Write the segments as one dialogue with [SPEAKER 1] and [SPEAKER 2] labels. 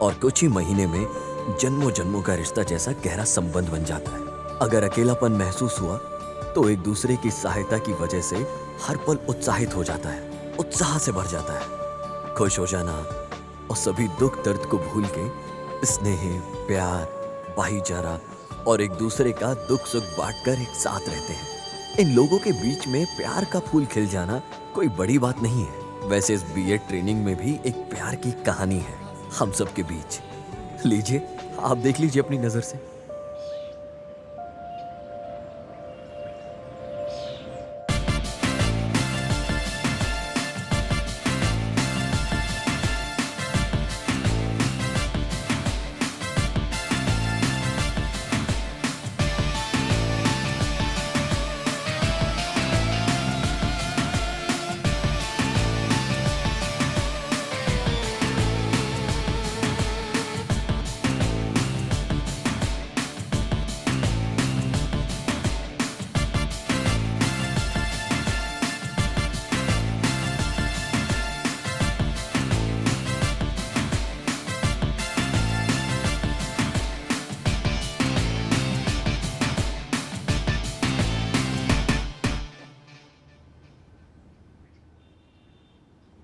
[SPEAKER 1] और कुछ ही महीने में जन्मों जन्मों का रिश्ता जैसा गहरा संबंध बन जाता है। अगर अकेलापन महसूस हुआ तो एक दूसरे की सहायता की वजह से हर पल उत्साहित हो जाता है, उत्साह से भर जाता है। खुश हो जाना और सभी दुख दर्द को भूल के स्नेह, प्यार, भाईचारा और एक दूसरे का दुख सुख बांटकर एक साथ रहते हैं। इन लोगों के बीच में प्यार का फूल खिल जाना कोई बड़ी बात नहीं है। वैसे इस बीएड ट्रेनिंग में भी एक प्यार की कहानी है हम सब के बीच। लीजिए, आप देख लीजिए अपनी नजर से।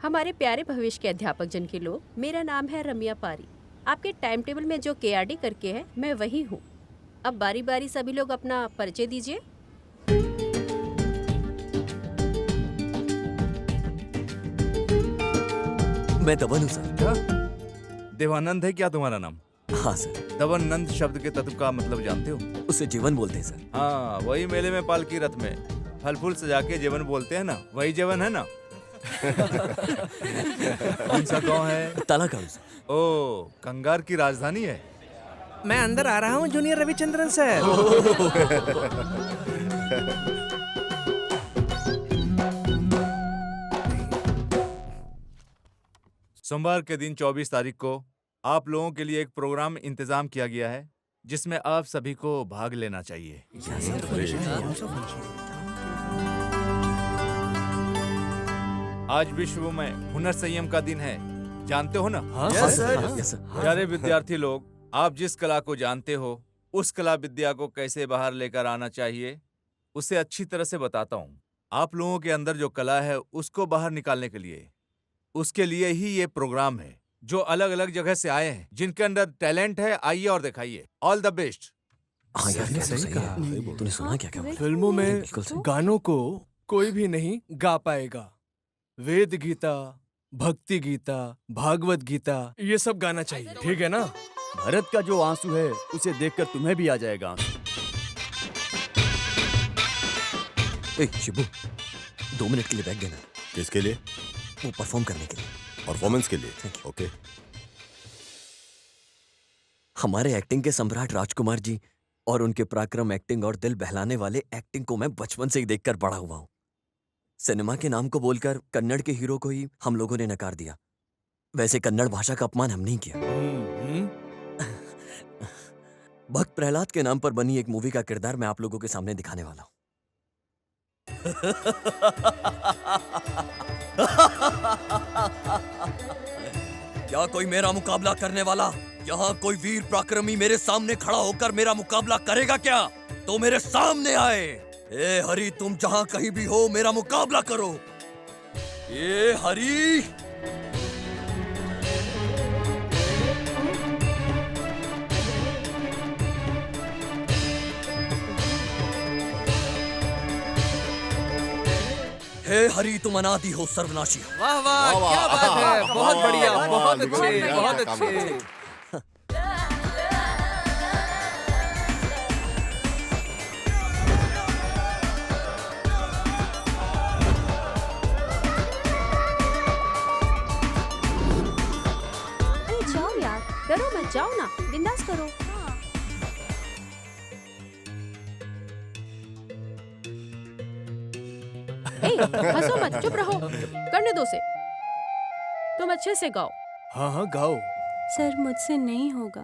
[SPEAKER 2] हमारे प्यारे भविष्य के अध्यापक जन के लोग, मेरा नाम है रम्या पारी। आपके टाइम टेबल में जो केआरडी करके है, मैं वही हूँ। अब बारी बारी सभी लोग अपना परिचय दीजिए।
[SPEAKER 1] मैं दवन हूँ सर।
[SPEAKER 3] क्या देवानंद है क्या तुम्हारा नाम?
[SPEAKER 1] हाँ सर।
[SPEAKER 3] दवानंद शब्द के तत्व का मतलब जानते हो?
[SPEAKER 1] उसे जीवन बोलते हैं सर।
[SPEAKER 3] हाँ, वही मेले में पालकी रथ में फल फूल सजा के जीवन बोलते हैं ना, वही जीवन है ना। कौन सा गाँव है?
[SPEAKER 1] तालागांव सर।
[SPEAKER 3] ओ, कंगार की राजधानी है।
[SPEAKER 4] मैं अंदर आ रहा हूँ जूनियर रविचंद्रन सर।
[SPEAKER 3] सोमवार के दिन 24 तारीख को आप लोगों के लिए एक प्रोग्राम इंतजाम किया गया है जिसमें आप सभी को भाग लेना चाहिए। आज विश्व में हुनर संयम का दिन है, जानते हो ना?
[SPEAKER 1] Yes sir.
[SPEAKER 3] प्यारे विद्यार्थी लोग, आप जिस कला को जानते हो उस कला विद्या को कैसे बाहर लेकर आना चाहिए उसे अच्छी तरह से बताता हूँ। आप लोगों के अंदर जो कला है उसको बाहर निकालने के लिए, उसके लिए ही ये प्रोग्राम है। जो अलग अलग जगह से आए हैं, जिनके अंदर टैलेंट है, आइए और दिखाइए। All the best.
[SPEAKER 1] हाँ यार, क्या सही कहा। तूने सुना क्या? क्या
[SPEAKER 4] फिल्मों में
[SPEAKER 1] बिल्कुल सही।
[SPEAKER 4] गानों को कोई भी नहीं गा पाएगा। वेद गीता, भक्ति गीता, भागवत गीता, ये सब गाना चाहिए, ठीक है ना?
[SPEAKER 5] भरत का जो आंसू है उसे देखकर तुम्हें भी आ जाएगा आंसू।
[SPEAKER 1] ए शिबू, 2 मिनट के लिए बैठ देना।
[SPEAKER 6] किसके लिए?
[SPEAKER 1] वो परफॉर्म करने के लिए।
[SPEAKER 6] परफॉर्मेंस के लिए?
[SPEAKER 1] Thank you.
[SPEAKER 6] ओके।
[SPEAKER 1] हमारे एक्टिंग के सम्राट राजकुमार जी और उनके पराक्रम एक्टिंग और दिल बहलाने वाले एक्टिंग को मैं बचपन से ही देखकर बड़ा हुआ हूँ। सिनेमा के नाम को बोलकर कन्नड़ के हीरो को ही हम लोगों ने नकार दिया। वैसे कन्नड़ भाषा का अपमान हमने ही किया। भक्त प्रहलाद के नाम पर बनी एक मूवी का किरदार मैं आप लोगों के सामने दिखाने वाला हूँ। क्या कोई मेरा मुकाबला करने वाला? यहाँ कोई वीर पराक्रमी मेरे सामने खड़ा होकर मेरा मुकाबला करेगा क्या? तो मेरे सामने आए। ए हरि, तुम जहाँ कहीं भी हो मेरा मुकाबला करो। ए हरि। हे हरि, तुम अनादि हो, सर्वनाशी हो।
[SPEAKER 4] वाह वाह, क्या बात है, बहुत बढ़िया, बहुत अच्छे, बहुत अच्छे।
[SPEAKER 2] अरे जाओ यार, डरो मत, जाओ ना, बिंदास करो। हंसो मत, चुप रहो, करने दो उसे। तुम अच्छे से गाओ।
[SPEAKER 4] हाँ हाँ, गाओ।
[SPEAKER 2] सर, मुझसे नहीं होगा।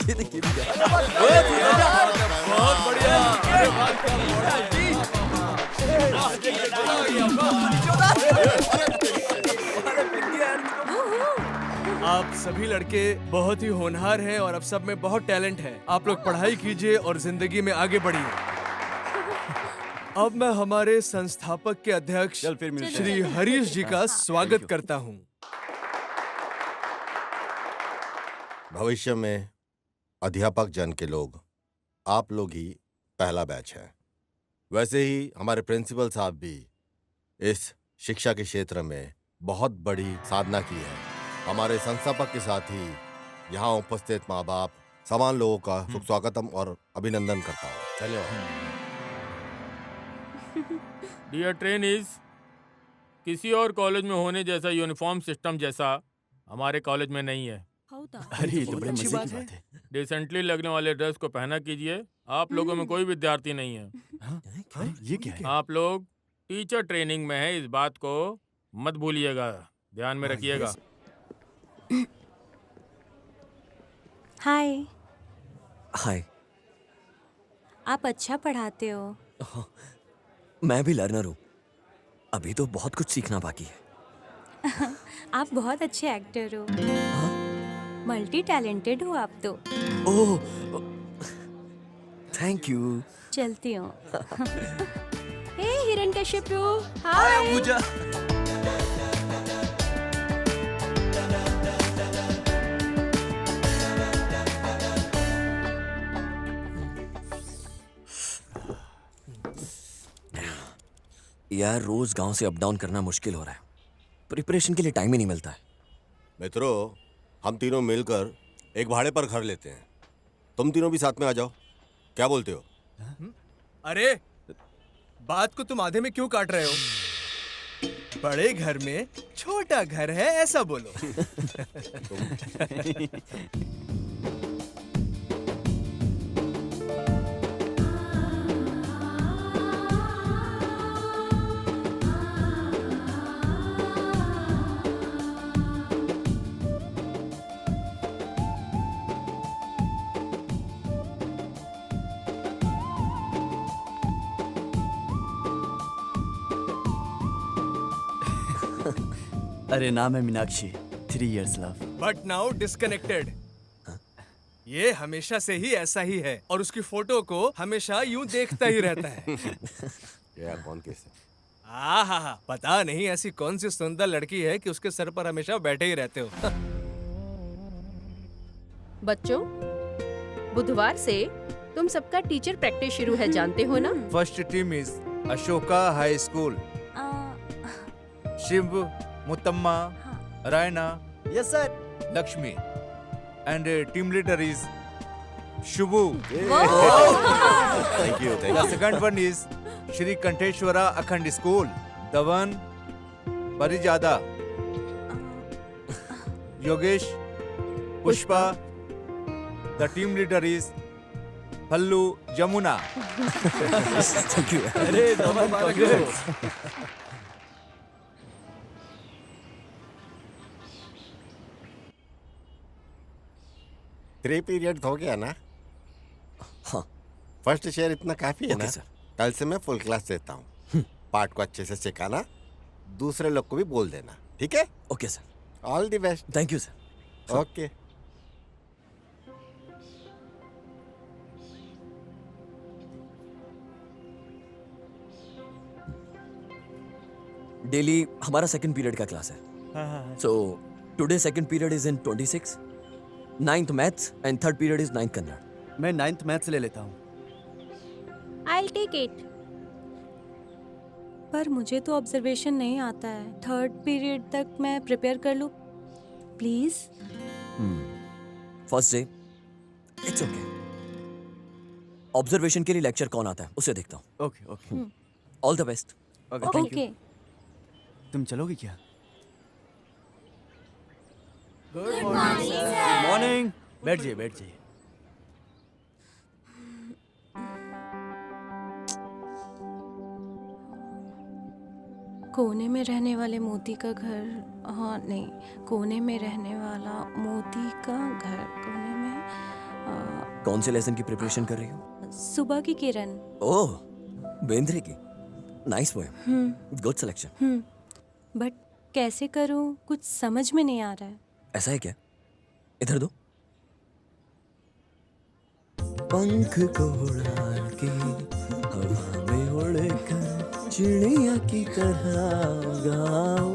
[SPEAKER 1] ये देखिए
[SPEAKER 4] बहुत बढ़िया। आप सभी लड़के बहुत ही होनहार हैं और अब सब में बहुत टैलेंट है। आप लोग पढ़ाई कीजिए और जिंदगी में आगे बढ़िए। अब मैं हमारे संस्थापक के अध्यक्ष
[SPEAKER 5] चल फिर मिलते
[SPEAKER 4] श्री
[SPEAKER 5] हैं।
[SPEAKER 4] हरीश जी का स्वागत करता हूँ।
[SPEAKER 6] भविष्य में अध्यापक जन के लोग आप लोग ही पहला बैच है। वैसे ही हमारे प्रिंसिपल साहब भी इस शिक्षा के क्षेत्र में बहुत बड़ी साधना की है। हमारे संस्थापक के साथ ही यहाँ उपस्थित माँ बाप समान लोगों का सुख स्वागतम और अभिनंदन करता हूँ। धन्यवाद।
[SPEAKER 7] डियर ट्रेनीज, किसी और कॉलेज में होने जैसा यूनिफॉर्म सिस्टम जैसा हमारे कॉलेज में नहीं है।
[SPEAKER 5] अरे ये तो बड़े
[SPEAKER 4] अच्छी
[SPEAKER 5] मजे
[SPEAKER 4] बात
[SPEAKER 5] की
[SPEAKER 4] है।
[SPEAKER 5] बात है।
[SPEAKER 7] डिसेंटली लगने वाले ड्रेस को पहना कीजिए। आप लोगों में कोई विद्यार्थी नहीं है।
[SPEAKER 5] अरे ये क्या है?
[SPEAKER 7] आप लोग टीचर ट्रेनिंग में है, इस बात को मत भूलिएगा, ध्यान में रखिएगा।
[SPEAKER 8] हाय,
[SPEAKER 1] हाय।
[SPEAKER 8] आप अच्छा पढ़ाते हो।
[SPEAKER 1] मैं भी लर्नर हूँ। अभी तो बहुत कुछ सीखना बाकी है।
[SPEAKER 8] आप बहुत अच्छे एक्टर हो। मल्टी टैलेंटेड हो आप तो।
[SPEAKER 1] ओह, थैंक यू।
[SPEAKER 8] चलती हूँ।
[SPEAKER 2] हे हिरण्यकशिपु, हाय।
[SPEAKER 1] पूजा। यार रोज गांव से अप डाउन करना मुश्किल हो रहा है। प्रिपरेशन के लिए टाइम ही नहीं मिलता है।
[SPEAKER 6] मित्रों, हम तीनों मिलकर एक भाड़े पर घर लेते हैं। तुम तीनों भी साथ में आ जाओ। क्या बोलते हो?
[SPEAKER 4] अरे बात को तुम आधे में क्यों काट रहे हो? बड़े घर में छोटा घर है ऐसा बोलो।
[SPEAKER 5] अरे नाम है Meenakshi. 3 years love।
[SPEAKER 4] But now disconnected. ये हमेशा से ही ऐसा ही है और उसकी फोटो को हमेशा यूं देखता ही रहता है।
[SPEAKER 6] यार कौन कैसे?
[SPEAKER 4] हा, पता नहीं ऐसी कौन सी सुंदर लड़की है कि उसके सर पर हमेशा बैठे ही रहते हो।
[SPEAKER 2] बच्चों, बुधवार से तुम सबका टीचर प्रैक्टिस शुरू है, जानते हो ना?
[SPEAKER 3] First team is Ashoka high school, Shiv, Muthamma, Raina,
[SPEAKER 5] yes sir.
[SPEAKER 3] Lakshmi, and team leader is Shubhu.
[SPEAKER 6] Thank you thank
[SPEAKER 3] The
[SPEAKER 6] you.
[SPEAKER 3] second one is Shri Kanteshwara Akhand School, Dhawan, Parijada, Yogesh, Pushpa. The team leader is Pallu Jamuna.
[SPEAKER 1] Thank you.
[SPEAKER 5] अरे Dhawan congrats।
[SPEAKER 6] 3 period हो गया ना?
[SPEAKER 1] हाँ।
[SPEAKER 6] First share इतना काफी है
[SPEAKER 1] okay
[SPEAKER 6] ना?
[SPEAKER 1] Sir.
[SPEAKER 6] कल से मैं फुल क्लास देता हूँ। पार्ट को अच्छे से सिखाना, दूसरे लोग को भी बोल देना, ठीक है?
[SPEAKER 1] Okay sir.
[SPEAKER 6] All the best.
[SPEAKER 1] Thank you sir.
[SPEAKER 6] Okay.
[SPEAKER 1] Daily हमारा सेकंड पीरियड का क्लास है। So today second period is in 26, 9th maths and third period is 9th Kannada.
[SPEAKER 5] मैं 9th मैथ्स ले लेता हूँ।
[SPEAKER 2] I'll take it.
[SPEAKER 8] पर मुझे तो ऑब्जर्वेशन नहीं आता है। 3rd पीरियड तक मैं प्रिपेयर कर लूँ please.
[SPEAKER 1] First day it's okay. Observation के लिए लेक्चर कौन आता है उसे देखता हूँ।
[SPEAKER 5] Okay okay
[SPEAKER 1] all the best.
[SPEAKER 5] Okay thank you.
[SPEAKER 8] Okay.
[SPEAKER 5] तुम चलोगे क्या? Good morning. बैठ जाइए बैठ जाइए।
[SPEAKER 8] कोने में रहने वाले मोती का घर, हाँ नहीं, कोने में रहने वाला मोती का घर, कोने में
[SPEAKER 1] कौन से लेसन की प्रिपरेशन कर रही हो?
[SPEAKER 8] सुबह की किरण।
[SPEAKER 1] ओह, बेंद्रे की। Nice poem. Good selection.
[SPEAKER 8] But कैसे करूँ कुछ समझ में नहीं आ रहा है।
[SPEAKER 1] ऐसा है क्या? इधर दो। पंख को उड़ा के हवा में उड़कर चिड़िया की तरह गाओ,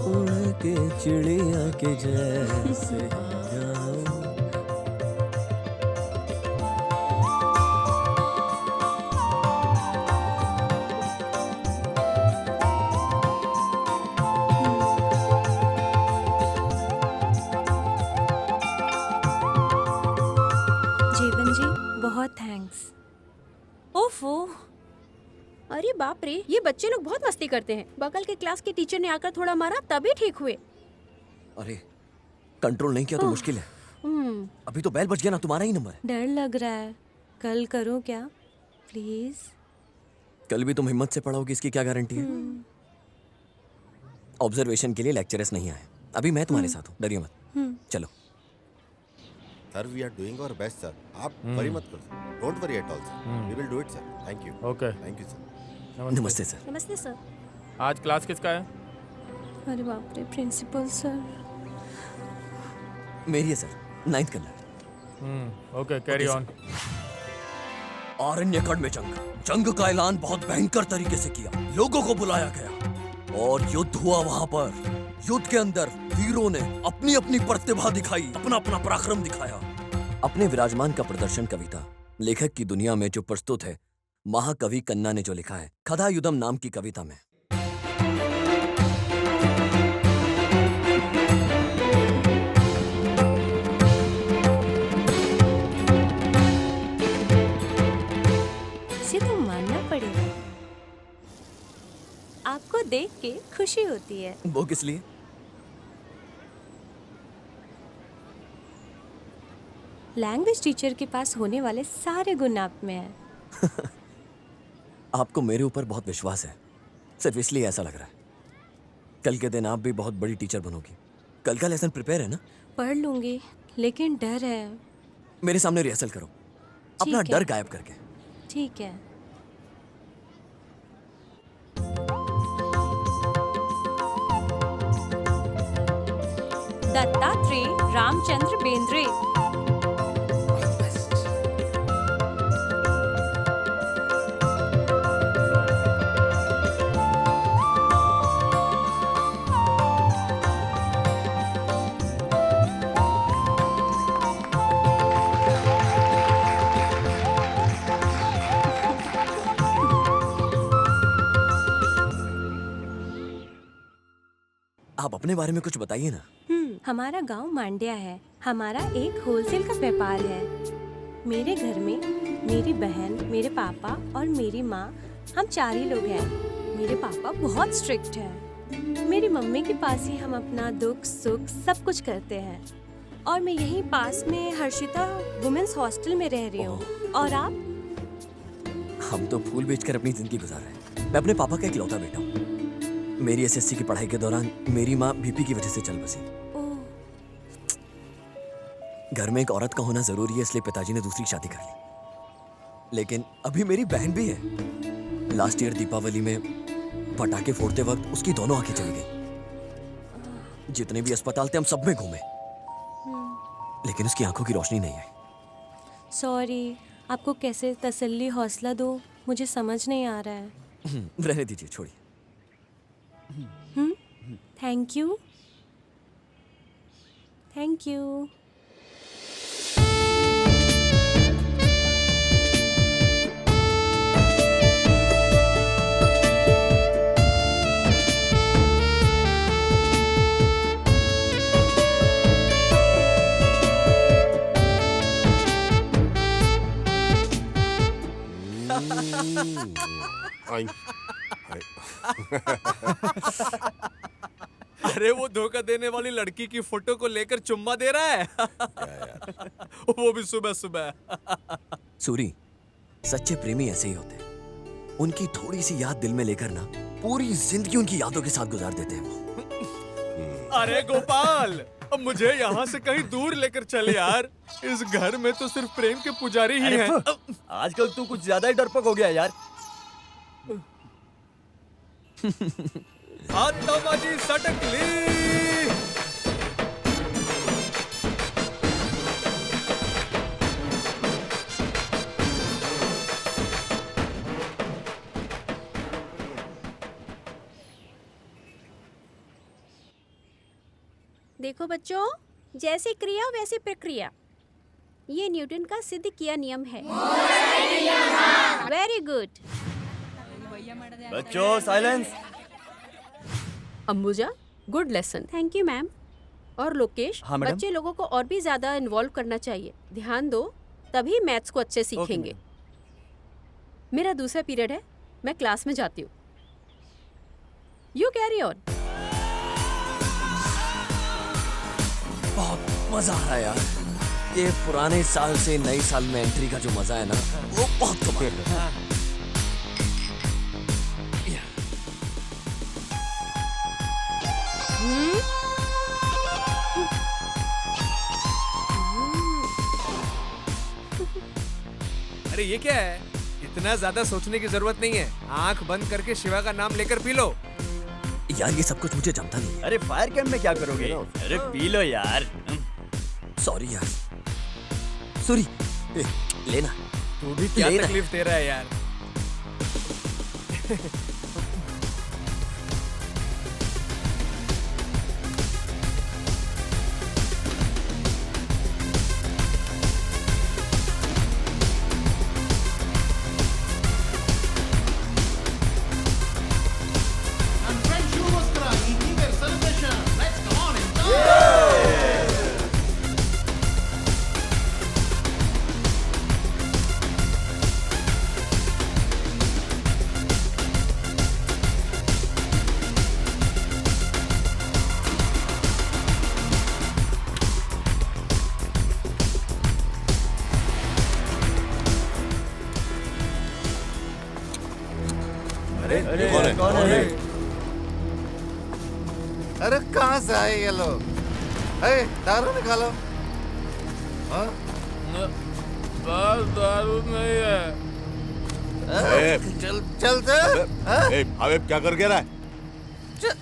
[SPEAKER 1] उड़ के चिड़िया के जैसे गाओ।
[SPEAKER 8] जीवन जी बहुत थैंक्स। ओफो,
[SPEAKER 2] अरे बाप रे, ये बच्चे लोग बहुत मस्ती करते हैं। बगल के क्लास के टीचर ने आकर थोड़ा मारा तभी ठीक हुए।
[SPEAKER 1] अरे कंट्रोल नहीं किया तो मुश्किल है। अभी तो बैल बज गया ना, तुम्हारा ही नंबर है।
[SPEAKER 8] डर लग रहा है। कल करूं क्या प्लीज?
[SPEAKER 1] कल भी तुम हिम्मत से पढ़ोगे इसकी क्या गारंटी है? ऑब्जर्वेशन के लिए लेक्चरर्स नहीं आए। अभी मैं तुम्हारे साथ हूँ, डरिए मत। चलो।
[SPEAKER 6] Sir we are doing our best sir, आप वरी मत करो sir, don't worry at all sir, we will do it sir, thank you.
[SPEAKER 7] Okay,
[SPEAKER 6] thank you sir.
[SPEAKER 1] नमस्ते सर।
[SPEAKER 2] नमस्ते सर।
[SPEAKER 7] आज क्लास किसका है?
[SPEAKER 8] अरे बाप रे, प्रिंसिपल सर।
[SPEAKER 1] मेरी है sir, 9th Kannada.
[SPEAKER 7] Okay, carry on.
[SPEAKER 1] आरण्यकण में जंग का ऐलान बहुत भयंकर तरीके से किया। लोगों को बुलाया गया और युद्ध हुआ वहां पर। युद्ध के अंदर वीरों ने अपनी अपनी प्रतिभा दिखाई, अपना अपना पराक्रम दिखाया। अपने विराजमान का प्रदर्शन कविता लेखक की दुनिया में जो प्रस्तुत है, महाकवि कन्ना ने जो लिखा है कथायुधम नाम की कविता में।
[SPEAKER 8] इसे तो मानना पड़ेगा। आपको देख के खुशी होती है।
[SPEAKER 1] वो किस लिए?
[SPEAKER 8] लैंग्वेज टीचर के पास होने वाले सारे गुण आप में है।
[SPEAKER 1] आपको मेरे ऊपर बहुत विश्वास है, सिर्फ इसलिए ऐसा लग रहा है। कल के दिन आप भी बहुत बड़ी टीचर बनोगी। कल का लेसन प्रिपेयर है ना?
[SPEAKER 8] पढ़ लूंगी, लेकिन डर है।
[SPEAKER 1] मेरे सामने रिहर्सल करो, अपना
[SPEAKER 8] ठीक है।
[SPEAKER 1] डर गायब करके।
[SPEAKER 8] ठीक है। दत्तात्रेय रामचंद्र बेंद्रे।
[SPEAKER 1] आप अपने बारे में कुछ बताइए ना।
[SPEAKER 8] हमारा गांव मांड्या है। हमारा एक होलसेल का व्यापार है। मेरे घर में मेरी बहन, मेरे पापा और मेरी माँ, हम 4 ही लोग हैं। मेरे पापा बहुत स्ट्रिक्ट हैं। मेरी मम्मी के पास ही हम अपना दुख सुख सब कुछ करते हैं। और मैं यहीं पास में हर्षिता वुमेन्स हॉस्टल में रह रही हूँ। और आप?
[SPEAKER 1] हम तो फूल बेचकर अपनी जिंदगी गुजार रहे हैं। मैं अपने पापा का इकलौता बेटा हूँ। मेरी एसएससी की पढ़ाई के दौरान मेरी माँ बीपी की वजह से चल बसी। घर में एक औरत का होना जरूरी है, इसलिए पिताजी ने दूसरी शादी कर ली। लेकिन अभी मेरी बहन भी है। लास्ट ईयर दीपावली में पटाखे फोड़ते वक्त उसकी दोनों आंखें चली गई। जितने भी अस्पताल थे हम सब में घूमे, लेकिन उसकी आंखों की रोशनी नहीं आई।
[SPEAKER 8] सॉरी, आपको कैसे तसल्ली हौसला दो, मुझे समझ नहीं आ रहा है।
[SPEAKER 1] रहने दीजिए, छोड़िए।
[SPEAKER 8] Thank you. Thank you.
[SPEAKER 4] अरे वो धोखा देने वाली लड़की की फोटो को लेकर चुम्मा दे रहा है। वो भी सुबह सुबह।
[SPEAKER 1] सूरी, सच्चे प्रेमी ऐसे ही होते हैं। उनकी थोड़ी सी याद दिल में लेकर ना पूरी जिंदगी उनकी यादों के साथ गुजार देते हैं वो।
[SPEAKER 4] अरे गोपाल, अब मुझे यहाँ से कहीं दूर लेकर चले यार। इस घर में तो सिर्फ प्रेम के पुजारी ही हैं।
[SPEAKER 5] आजकल तू कुछ ज्यादा ही डरपोक हो गया यार।
[SPEAKER 4] आत्माजी सटक ली।
[SPEAKER 2] देखो बच्चों, जैसी क्रिया वैसी प्रक्रिया, ये न्यूटन का सिद्ध किया नियम है। Very good.
[SPEAKER 5] बच्चों silence.
[SPEAKER 2] Ambuja, good lesson. Thank you ma'am. और लोकेश,
[SPEAKER 5] हाँ, मैडम।
[SPEAKER 2] बच्चे लोगों को और भी ज्यादा इन्वॉल्व करना चाहिए। ध्यान दो, तभी मैथ्स को अच्छे सीखेंगे। मेरा दूसरा पीरियड है, मैं क्लास में जाती हूँ। You carry on.
[SPEAKER 1] बहुत मजा आ रहा है यार। ये पुराने साल से नए साल में एंट्री का जो मजा है ना, वो बहुत कमाल है।
[SPEAKER 4] अरे ये क्या है? इतना ज्यादा सोचने की जरूरत नहीं है। आंख बंद करके शिवा का नाम लेकर पी लो।
[SPEAKER 1] यार ये सब कुछ मुझे जमता नहीं है।
[SPEAKER 5] अरे फायर कैंप में क्या करोगे? अरे पी लो यार।
[SPEAKER 1] सॉरी यार। सॉरी। लेना।
[SPEAKER 4] तू भी क्या
[SPEAKER 1] लेना।
[SPEAKER 4] तकलीफ दे रहा है यार?
[SPEAKER 6] कौन है?
[SPEAKER 9] अरे कहाँ से आए ये लोग? दारू निकालो। हाँ?
[SPEAKER 7] बस दारू नहीं है।
[SPEAKER 9] चल चल चल। हाँ?
[SPEAKER 6] अबे क्या कर रहा है?
[SPEAKER 9] चल।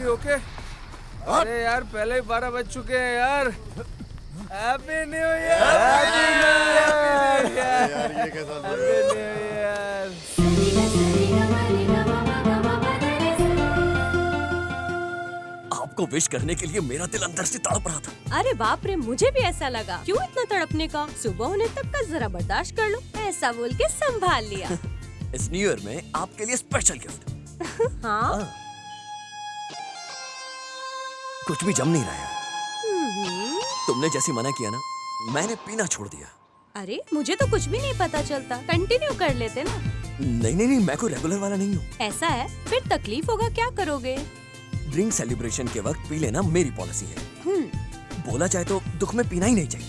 [SPEAKER 4] ओके। अरे यार पहले ही 12 बज चुके हैं यार। Happy new year. Happy new year.
[SPEAKER 6] यार ये कैसा
[SPEAKER 4] हैप्पी न्यू ईयर।
[SPEAKER 1] आपको को विश करने के लिए मेरा दिल अंदर से तड़प रहा था।
[SPEAKER 8] अरे बाप रे, मुझे भी ऐसा लगा। क्यों इतना तड़पने का? सुबह होने तक का जरा बर्दाश्त कर लो, ऐसा बोल के संभाल लिया।
[SPEAKER 1] इस न्यू ईयर में आपके लिए स्पेशल गिफ्ट।
[SPEAKER 8] हाँ।
[SPEAKER 1] कुछ भी जम नहीं रहा है। तुमने जैसी मना किया ना, मैंने पीना छोड़ दिया।
[SPEAKER 8] अरे मुझे तो कुछ भी नहीं पता चलता, कंटिन्यू कर लेते ना।
[SPEAKER 1] नहीं, मैं कोई रेगुलर वाला नहीं हूँ।
[SPEAKER 8] ऐसा है? फिर तकलीफ होगा, क्या करोगे?
[SPEAKER 1] ड्रिंक सेलिब्रेशन के वक्त पी लेना मेरी पॉलिसी है। बोला जाए तो दुख में पीना ही नहीं चाहिए,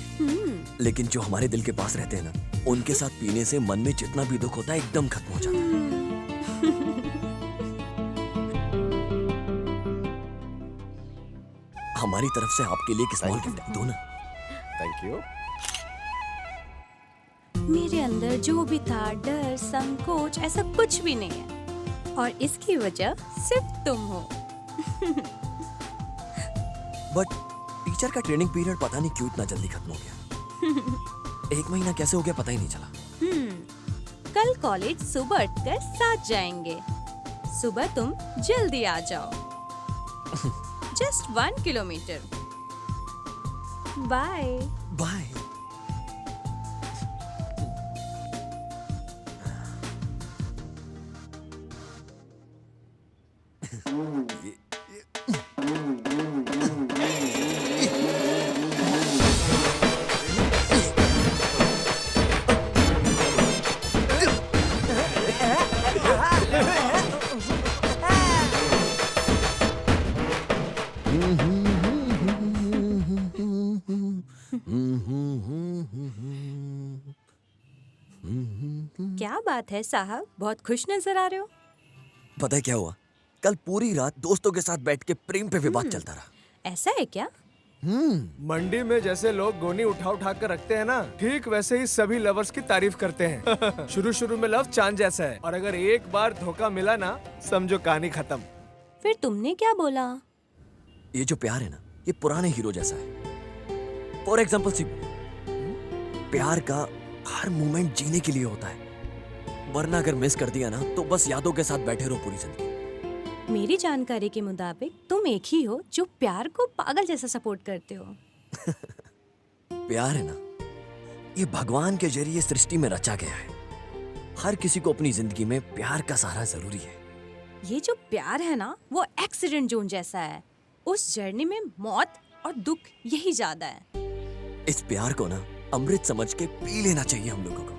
[SPEAKER 1] लेकिन जो हमारे दिल के पास रहते हैं ना, उनके साथ पीने से मन में जितना भी दुख होता है एकदम खत्म हो जाता है। हमारी तरफ से आपके लिए एक स्मॉल गिफ्ट दो ना।
[SPEAKER 6] Thank you.
[SPEAKER 8] मेरे अंदर जो भी था, डर, संकोच, ऐसा कुछ भी नहीं है, और इसकी वजह सिर्फ तुम हो।
[SPEAKER 1] बट टीचर का ट्रेनिंग पीरियड पता नहीं क्यों इतना जल्दी खत्म हो गया। 1 महीना कैसे हो गया पता ही नहीं चला।
[SPEAKER 8] कल कॉलेज सुबह उठकर साथ जाएंगे। सुबह तुम जल्दी आ जाओ। Just 1 kilometre. बाय।
[SPEAKER 1] बाय।
[SPEAKER 8] क्या बात है साहब, बहुत खुश नजर आ रहे हो।
[SPEAKER 1] पता है क्या हुआ? कल पूरी रात दोस्तों के साथ बैठ के प्रेम पे विवाद चलता रहा।
[SPEAKER 8] ऐसा है क्या?
[SPEAKER 4] मंडी में जैसे लोग गोनी उठा उठा कर रखते हैं ना, ठीक वैसे ही सभी लवर्स की तारीफ करते हैं। शुरू में लव चांद जैसा है, और अगर एक बार धोखा मिला ना, समझो कहानी खत्म।
[SPEAKER 8] फिर तुमने क्या बोला?
[SPEAKER 1] ये जो प्यार है ना, ये पुराने हीरो जैसा है। फॉर एग्जाम्पल प्यार का हर मोमेंट जीने के लिए होता है, वरना अगर मिस कर दिया ना तो बस यादों के साथ बैठे रहो पूरी जिंदगी।
[SPEAKER 8] मेरी जानकारी के मुताबिक तुम एक ही हो जो प्यार को पागल जैसा सपोर्ट करते हो।
[SPEAKER 1] प्यार है ना, ये भगवान के जरिए सृष्टि में रचा गया है। हर किसी को अपनी जिंदगी में प्यार का सहारा जरूरी है।
[SPEAKER 8] ये जो प्यार है ना, वो एक्सीडेंट जोन जैसा है। उस जर्नी में मौत और दुख यही ज्यादा है।
[SPEAKER 1] इस प्यार को ना अमृत समझ के पी लेना चाहिए हम लोगों को।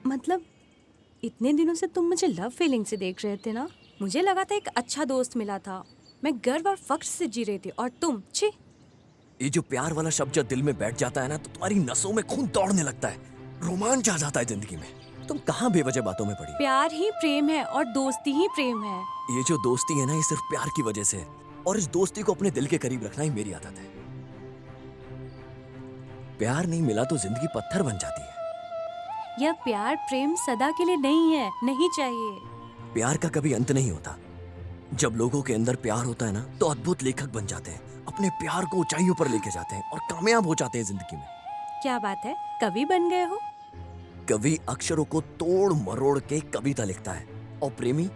[SPEAKER 8] मतलब इतने दिनों से तुम मुझे लव फीलिंग से देख रहे थे ना। मुझे लगा था एक अच्छा दोस्त मिला था, मैं गर्व और फख्र से जी रही थी, और तुम छी।
[SPEAKER 1] ये जो प्यार वाला शब्द जब दिल में बैठ जाता है ना, तो तुम्हारी नसों में खून दौड़ने लगता है, रोमांच आ जाता है जिंदगी में। तुम कहाँ बेवजह बातों में पड़ी।
[SPEAKER 8] प्यार ही प्रेम है और दोस्ती ही प्रेम है।
[SPEAKER 1] ये जो दोस्ती है ना, ये सिर्फ प्यार की वजह से है, और इस दोस्ती को अपने दिल के करीब रखना ही मेरी आदत है। प्यार नहीं मिला तो जिंदगी पत्थर बन जाती है।
[SPEAKER 8] यह प्यार प्रेम सदा के लिए नहीं है, नहीं चाहिए।
[SPEAKER 1] प्यार का कभी अंत नहीं होता। जब लोगों के अंदर प्यार होता है ना, तो अद्भुत लेखक बन जाते हैं, अपने प्यार को ऊंचाइयों पर लेके जाते हैं और कामयाब हो जाते हैं जिंदगी में।
[SPEAKER 8] क्या बात है, कवि बन गए हो?
[SPEAKER 1] कवि अक्षरों को तोड़ मरोड़ के कविता लिखता है, और प्रेमी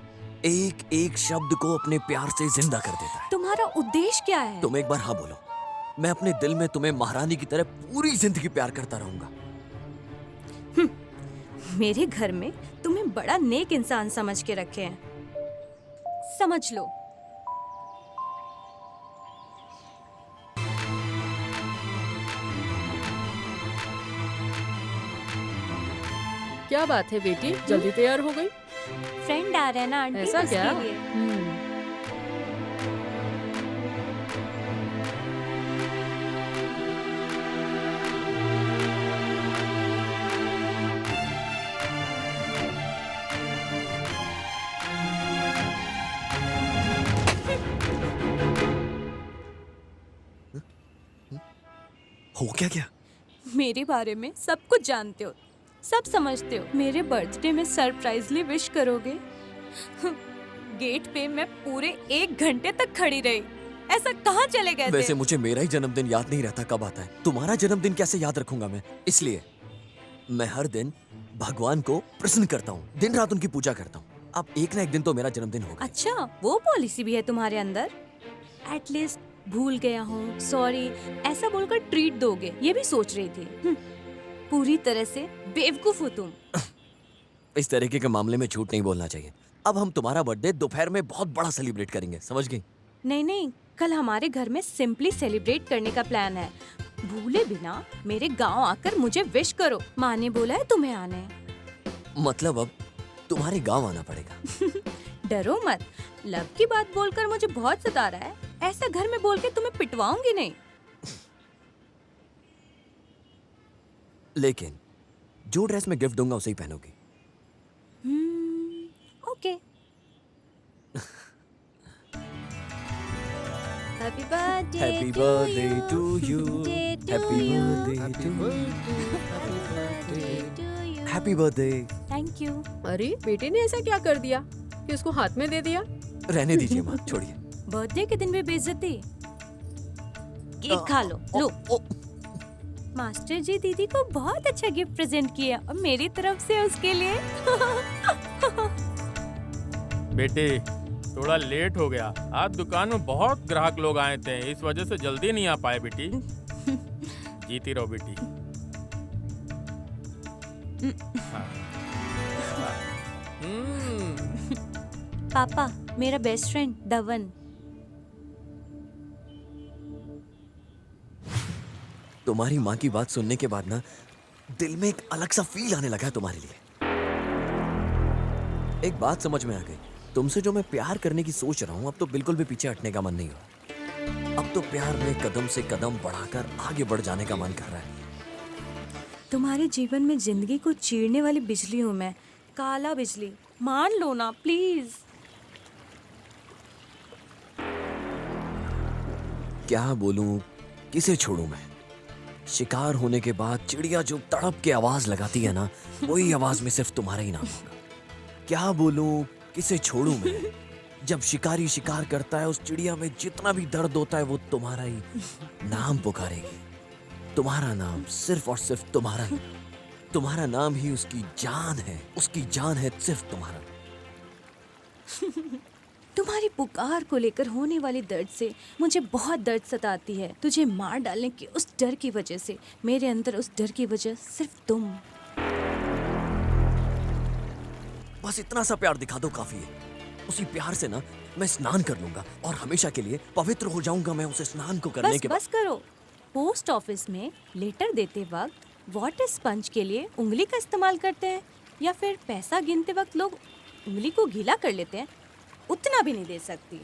[SPEAKER 1] एक एक शब्द को अपने प्यार से जिंदा कर देता है।
[SPEAKER 8] तुम्हारा उद्देश्य क्या है?
[SPEAKER 1] तुम एक बार हाँ बोलो, मैं अपने दिल में तुम्हें महारानी की तरह पूरी जिंदगी प्यार करता रहूंगा।
[SPEAKER 8] मेरे घर में तुम्हें बड़ा नेक इंसान समझ के रखे हैं, समझ लो।
[SPEAKER 2] क्या बात है बेटी, जल्दी तैयार हो गई?
[SPEAKER 8] फ्रेंड आ रहे हैं ना आंटी,
[SPEAKER 2] ऐसा
[SPEAKER 8] इसके
[SPEAKER 2] क्या?
[SPEAKER 8] लिए।
[SPEAKER 1] हो क्या?
[SPEAKER 8] मेरे बारे में सब कुछ जानते हो, सब समझते हो। मेरे बर्थडे में सरप्राइजली विश करोगे? गेट पे मैं पूरे 1 घंटे तक खड़ी रही। ऐसा कहाँ चले गए
[SPEAKER 1] वैसे
[SPEAKER 8] थे?
[SPEAKER 1] मुझे मेरा ही जन्मदिन याद नहीं रहता कब आता है। तुम्हारा जन्मदिन कैसे याद रखूंगा मैं? इसलिए मैं हर दिन भगवान को प्रसन्न करता हूँ, दिन रात उनकी पूजा करता हूँ। अब एक ना एक दिन तो मेरा जन्मदिन होगा।
[SPEAKER 8] अच्छा, वो पॉलिसी भी है तुम्हारे अंदर? एटलीस्ट भूल गया हूँ, सॉरी ऐसा बोलकर ट्रीट दोगे, ये भी सोच रही थी। पूरी तरह से बेवकूफ हो तुम।
[SPEAKER 1] इस तरीके के मामले में झूठ नहीं बोलना चाहिए। अब हम तुम्हारा बर्थडे दोपहर में बहुत बड़ा सेलिब्रेट करेंगे, समझ गई?
[SPEAKER 8] नहीं, कल हमारे घर में सिंपली सेलिब्रेट करने का प्लान है। भूले बिना मेरे गांव आकर मुझे विश करो। माँ ने बोला है तुम्हें आने।
[SPEAKER 1] मतलब अब तुम्हारे गांव आना पड़ेगा।
[SPEAKER 8] डरो मत, लव की बात बोलकर मुझे बहुत सता रहा है। ऐसा घर में बोल के तुम्हें पिटवाऊंगी नहीं।
[SPEAKER 1] लेकिन जो ड्रेस मैं गिफ्ट दूंगा उसे ही पहनोगी।
[SPEAKER 8] Okay. Happy birthday
[SPEAKER 1] happy birthday to you, happy birthday to happy birthday.
[SPEAKER 8] Thank you.
[SPEAKER 2] अरे बेटे ने ऐसा क्या कर दिया कि उसको हाथ में दे दिया?
[SPEAKER 1] रहने दीजिए माँ, छोड़िए।
[SPEAKER 8] बर्थडे के दिन भी बेइज्जती। केक खा लो। लो, मास्टर जी दीदी को बहुत अच्छा गिफ्ट प्रेजेंट किया और मेरी तरफ से उसके लिए।
[SPEAKER 7] बेटे थोड़ा लेट हो गया, आज दुकान में बहुत ग्राहक लोग आए थे, इस वजह से जल्दी नहीं आ पाए बेटी। जीती रहो बेटी। हाँ।
[SPEAKER 8] पापा, मेरा बेस्ट फ्रेंड धवन।
[SPEAKER 1] तुम्हारी माँ की बात सुनने के बाद ना दिल में एक अलग सा फील आने लगा है तुम्हारे लिए। एक बात समझ में आ गई, तुमसे जो मैं प्यार करने की सोच रहा हूँ अब तो बिल्कुल भी पीछे हटने का मन नहीं हो। अब तो प्यार में कदम से कदम बढ़ाकर आगे बढ़ जाने का मन कर रहा है।
[SPEAKER 8] तुम्हारे जीवन में जिंदगी को चीरने वाली बिजली हूँ मैं, काला बिजली। मान लो ना प्लीज।
[SPEAKER 1] क्या बोलूं, किसे छोड़ूं मैं? शिकार होने के बाद चिड़िया जो तड़प के आवाज लगाती है ना, वही आवाज में सिर्फ तुम्हारा ही नाम होगा। क्या बोलूं, किसे छोड़ूं मैं? जब शिकारी शिकार करता है उस चिड़िया में जितना भी दर्द होता है वो तुम्हारा ही नाम पुकारेगी। तुम्हारा नाम, सिर्फ और सिर्फ तुम्हारा ही। तुम्हारा नाम ही उसकी जान है, उसकी जान है सिर्फ तुम्हारा।
[SPEAKER 8] तुम्हारी पुकार को लेकर होने वाली दर्द से मुझे बहुत दर्द सताती है। तुझे मार डालने के उस डर की वजह से, मेरे अंदर उस डर की वजह सिर्फ तुम।
[SPEAKER 1] बस इतना सा प्यार दिखा दो, काफी है। उसी प्यार से ना मैं स्नान कर लूंगा और हमेशा के लिए पवित्र हो जाऊंगा मैं उसे स्नान को करने के बाद।
[SPEAKER 8] बस करो। पोस्ट ऑफिस में लेटर देते वक्त वाटर स्पंज के लिए उंगली का इस्तेमाल करते हैं या फिर पैसा गिनते वक्त लोग उंगली को गीला कर लेते हैं? उतना भी नहीं दे सकती।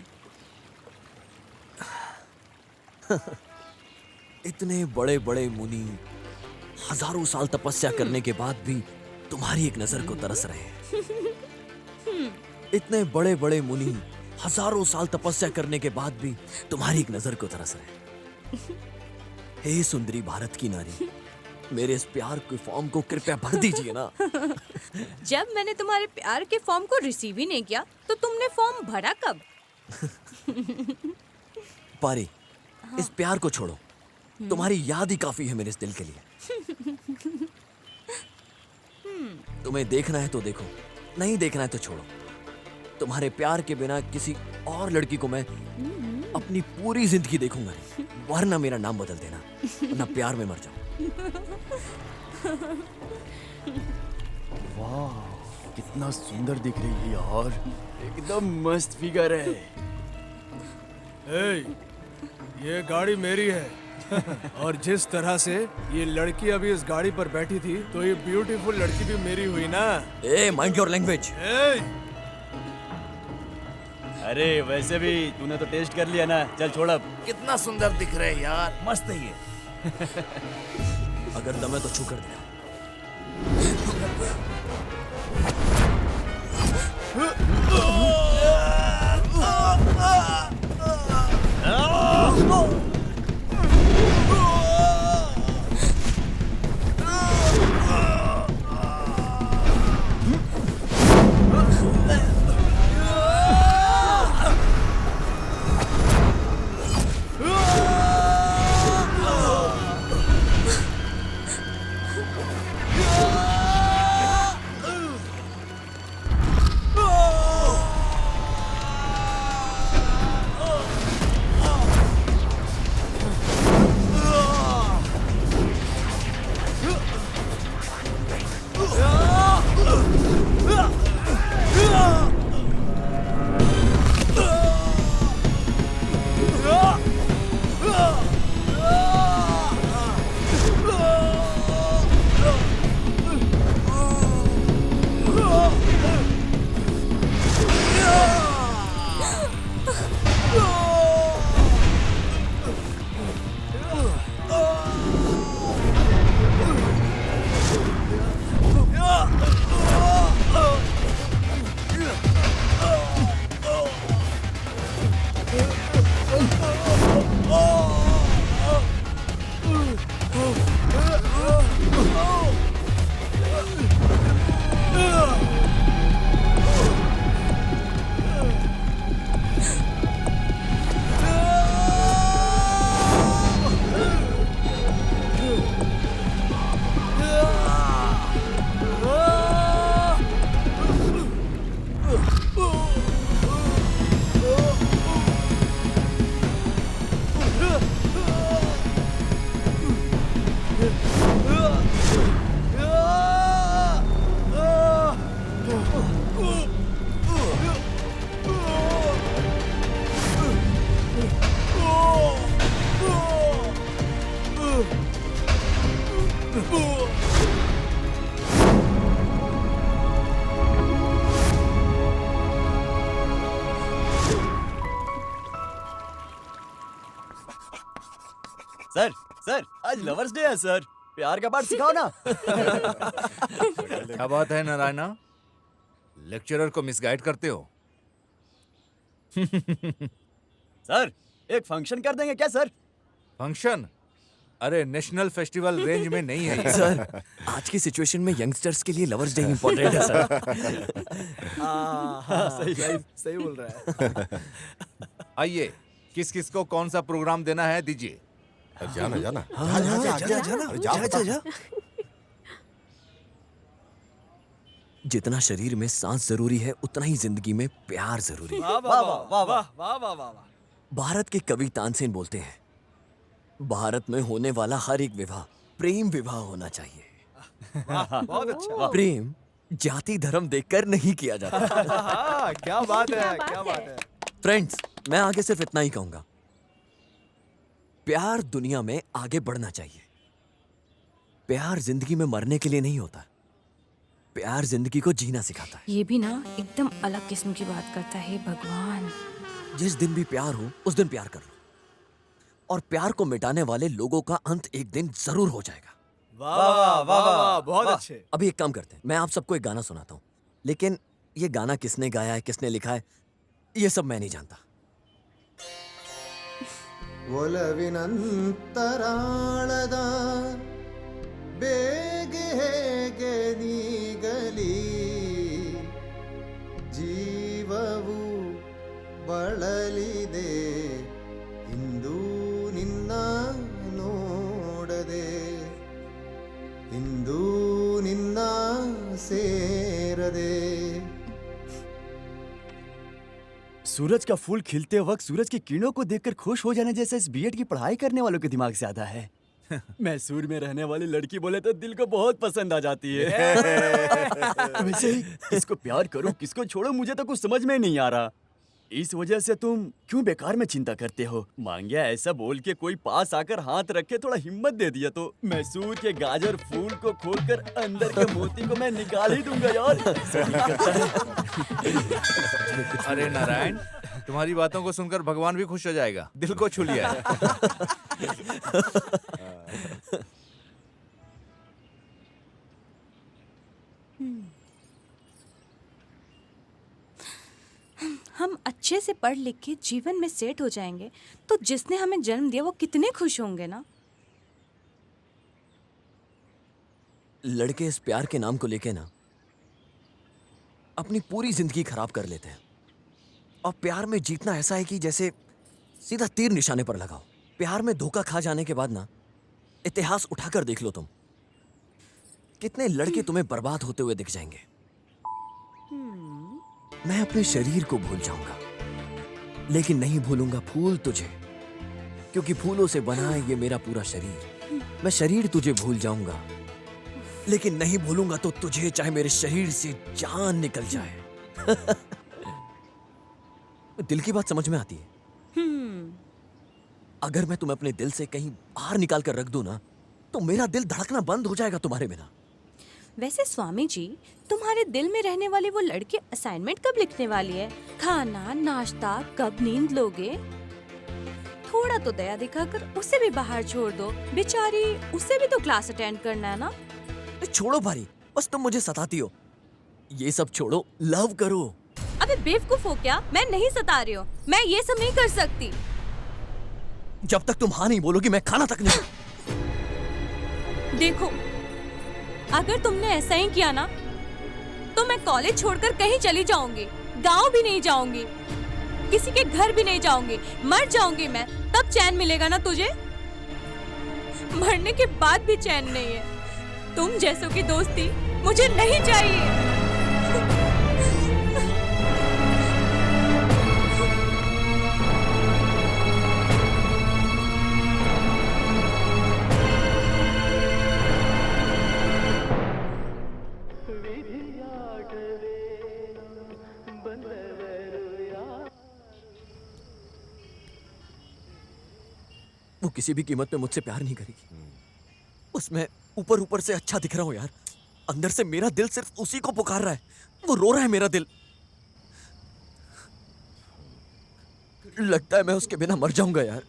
[SPEAKER 1] इतने बड़े बड़े मुनि हजारों साल तपस्या करने के बाद भी तुम्हारी एक नजर को तरस रहे हैं। इतने बड़े बड़े मुनि हजारों साल तपस्या करने के बाद भी तुम्हारी एक नजर को तरस रहे हैं। हे सुंदरी भारत की नारी, मेरे इस प्यार के फॉर्म को कृपया भर दीजिए ना।
[SPEAKER 8] जब मैंने तुम्हारे प्यार के फॉर्म को रिसीव ही नहीं किया तो तुमने फॉर्म भरा कब?
[SPEAKER 1] पारी, इस प्यार को छोड़ो। तुम्हारी याद ही काफी है मेरे इस दिल के लिए। तुम्हें देखना है तो देखो, नहीं देखना है तो छोड़ो। तुम्हारे प्यार के बिना किसी और लड़की को मैं अपनी पूरी जिंदगी देखूंगा नहीं, वरना मेरा नाम बदल देना, वरना प्यार में मर जाऊं।
[SPEAKER 5] वाह, कितना सुंदर दिख रही है यार। एकदम मस्त फिगर है।
[SPEAKER 4] ए, ये गाड़ी मेरी है। और जिस तरह से ये लड़की अभी इस गाड़ी पर बैठी थी, तो ये ब्यूटीफुल लड़की भी मेरी हुई ना।
[SPEAKER 1] ए, माइंड योर लैंग्वेज।
[SPEAKER 4] ए,
[SPEAKER 5] अरे वैसे भी तूने तो टेस्ट कर लिया ना, चल छोड़ अब।
[SPEAKER 9] कितना सुंदर दिख रहे हैं यार, मस्त है ये।
[SPEAKER 1] अगर दम है तो छू कर दे।
[SPEAKER 5] सर सर आज लवर्स डे है सर, प्यार का पाठ सिखाओ ना।
[SPEAKER 3] क्या बात है नारायणा, लेक्चरर को मिसगाइड करते हो?
[SPEAKER 5] सर एक फंक्शन कर देंगे क्या सर?
[SPEAKER 3] फंक्शन? अरे नेशनल फेस्टिवल रेंज में नहीं है ये।
[SPEAKER 1] सर, आज की सिचुएशन में यंगस्टर्स के लिए लवर्स डे इंपॉर्टेंट है सर।
[SPEAKER 4] सही बोल रहा है।
[SPEAKER 3] आइए, किस किस को कौन सा प्रोग्राम देना है दीजिए।
[SPEAKER 6] जाना जाना
[SPEAKER 1] जा। जितना शरीर में सांस जरूरी है, उतना ही जिंदगी में प्यार जरूरी है।
[SPEAKER 4] वाह वाह वाह वाह वाह वाह वाह।
[SPEAKER 1] भारत के कवि तानसेन बोलते हैं, भारत में होने वाला हर एक विवाह प्रेम विवाह होना चाहिए।
[SPEAKER 4] बहुत अच्छा।
[SPEAKER 1] प्रेम जाति धर्म देखकर नहीं किया जाता।
[SPEAKER 4] हाँ, क्या बात है, क्या बात है।
[SPEAKER 1] फ्रेंड्स, मैं आगे सिर्फ इतना ही कहूंगा, प्यार दुनिया में आगे बढ़ना चाहिए। प्यार जिंदगी में मरने के लिए नहीं होता, प्यार जिंदगी को जीना सिखाता है।
[SPEAKER 10] ये भी ना एकदम अलग किस्म की बात करता है भगवान।
[SPEAKER 1] जिस दिन भी प्यार हो उस दिन प्यार कर लो, और प्यार को मिटाने वाले लोगों का अंत एक दिन जरूर हो जाएगा।
[SPEAKER 4] वाह वाह वाह वाह, बहुत अच्छे।
[SPEAKER 1] अभी एक काम करते हैं, मैं आप सबको एक गाना सुनाता हूँ, लेकिन ये गाना किसने गाया है, किसने लिखा है, ये सब मैं नहीं जानता।
[SPEAKER 11] ಒಲವಿನಂತರಾಳದ ಬೇಗೆ ಹೇಗೆ ನೀಗಲಿ ಜೀವವು ಬಳಲಿದೆ ಇಂದು ನಿನ್ನ ನೋಡದೆ ಇಂದು ನಿನ್ನ ಸೇರದೆ।
[SPEAKER 5] सूरज का फूल खिलते वक्त सूरज की किरणों को देखकर खुश हो जाने जैसा इस बीएड की पढ़ाई करने वालों के दिमाग से आता है। मैसूर में रहने वाली लड़की बोले तो दिल को बहुत पसंद आ जाती है। वैसे ही किसको प्यार करो किसको छोड़ो मुझे तो कुछ समझ में नहीं आ रहा। इस वजह से तुम क्यों बेकार में चिंता करते हो? मांगिया ऐसा बोल के कोई पास आकर हाथ रख के थोड़ा हिम्मत दे दिया तो मैसूर के गाजर फूल को खोलकर अंदर के मोती को मैं निकाल ही दूंगा यार।
[SPEAKER 3] अरे नारायण, तुम्हारी बातों को सुनकर भगवान भी खुश हो जाएगा। दिल को छू लिया है।
[SPEAKER 10] हम अच्छे से पढ़ लिख के जीवन में सेट हो जाएंगे तो जिसने हमें जन्म दिया वो कितने खुश होंगे ना।
[SPEAKER 1] लड़के इस प्यार के नाम को लेके ना अपनी पूरी जिंदगी खराब कर लेते हैं। और प्यार में जीतना ऐसा है कि जैसे सीधा तीर निशाने पर लगाओ। प्यार में धोखा खा जाने के बाद ना इतिहास उठाकर देख लो तुम, कितने लड़के तुम्हें बर्बाद होते हुए दिख जाएंगे। मैं अपने शरीर को भूल जाऊंगा लेकिन नहीं भूलूंगा फूल तुझे, क्योंकि फूलों से बना है ये मेरा पूरा शरीर। मैं शरीर तुझे भूल जाऊंगा लेकिन नहीं भूलूंगा तो तुझे, चाहे मेरे शरीर से जान निकल जाए। दिल की बात समझ में आती है? अगर मैं तुम्हें अपने दिल से कहीं बाहर निकाल कर रख दूं ना तो मेरा दिल धड़कना बंद हो जाएगा तुम्हारे बिना।
[SPEAKER 10] वैसे स्वामी जी, तुम्हारे दिल में रहने वाली वो लड़की असाइनमेंट कब लिखने वाली है? खाना नाश्ता कब नींद लोगे? थोड़ा तो दया दिखाकर उसे भी बाहर छोड़ दो, बेचारी उसे भी तो क्लास अटेंड करना है ना।
[SPEAKER 1] छोड़ो भारी, बस तुम मुझे सताती हो। ये सब छोड़ो, लव करो।
[SPEAKER 10] अबे बेवकूफ हो क्या? मैं नहीं सता रही हूँ, मैं ये सब नहीं कर सकती।
[SPEAKER 1] जब तक तुम हाँ नहीं बोलोगी मैं खाना तक नहीं।
[SPEAKER 10] देखो, अगर तुमने ऐसा ही किया ना तो मैं कॉलेज छोड़कर कहीं चली जाऊंगी, गांव भी नहीं जाऊंगी, किसी के घर भी नहीं जाऊंगी, मर जाऊंगी मैं, तब चैन मिलेगा ना तुझे? मरने के बाद भी चैन नहीं है। तुम जैसों की दोस्ती मुझे नहीं चाहिए।
[SPEAKER 1] वो किसी भी कीमत पे मुझसे प्यार नहीं करेगी। उसमें ऊपर ऊपर से अच्छा दिख रहा हूं यार, अंदर से मेरा दिल सिर्फ उसी को पुकार रहा है। वो रो रहा है मेरा दिल। लगता है मैं उसके बिना मर जाऊंगा यार।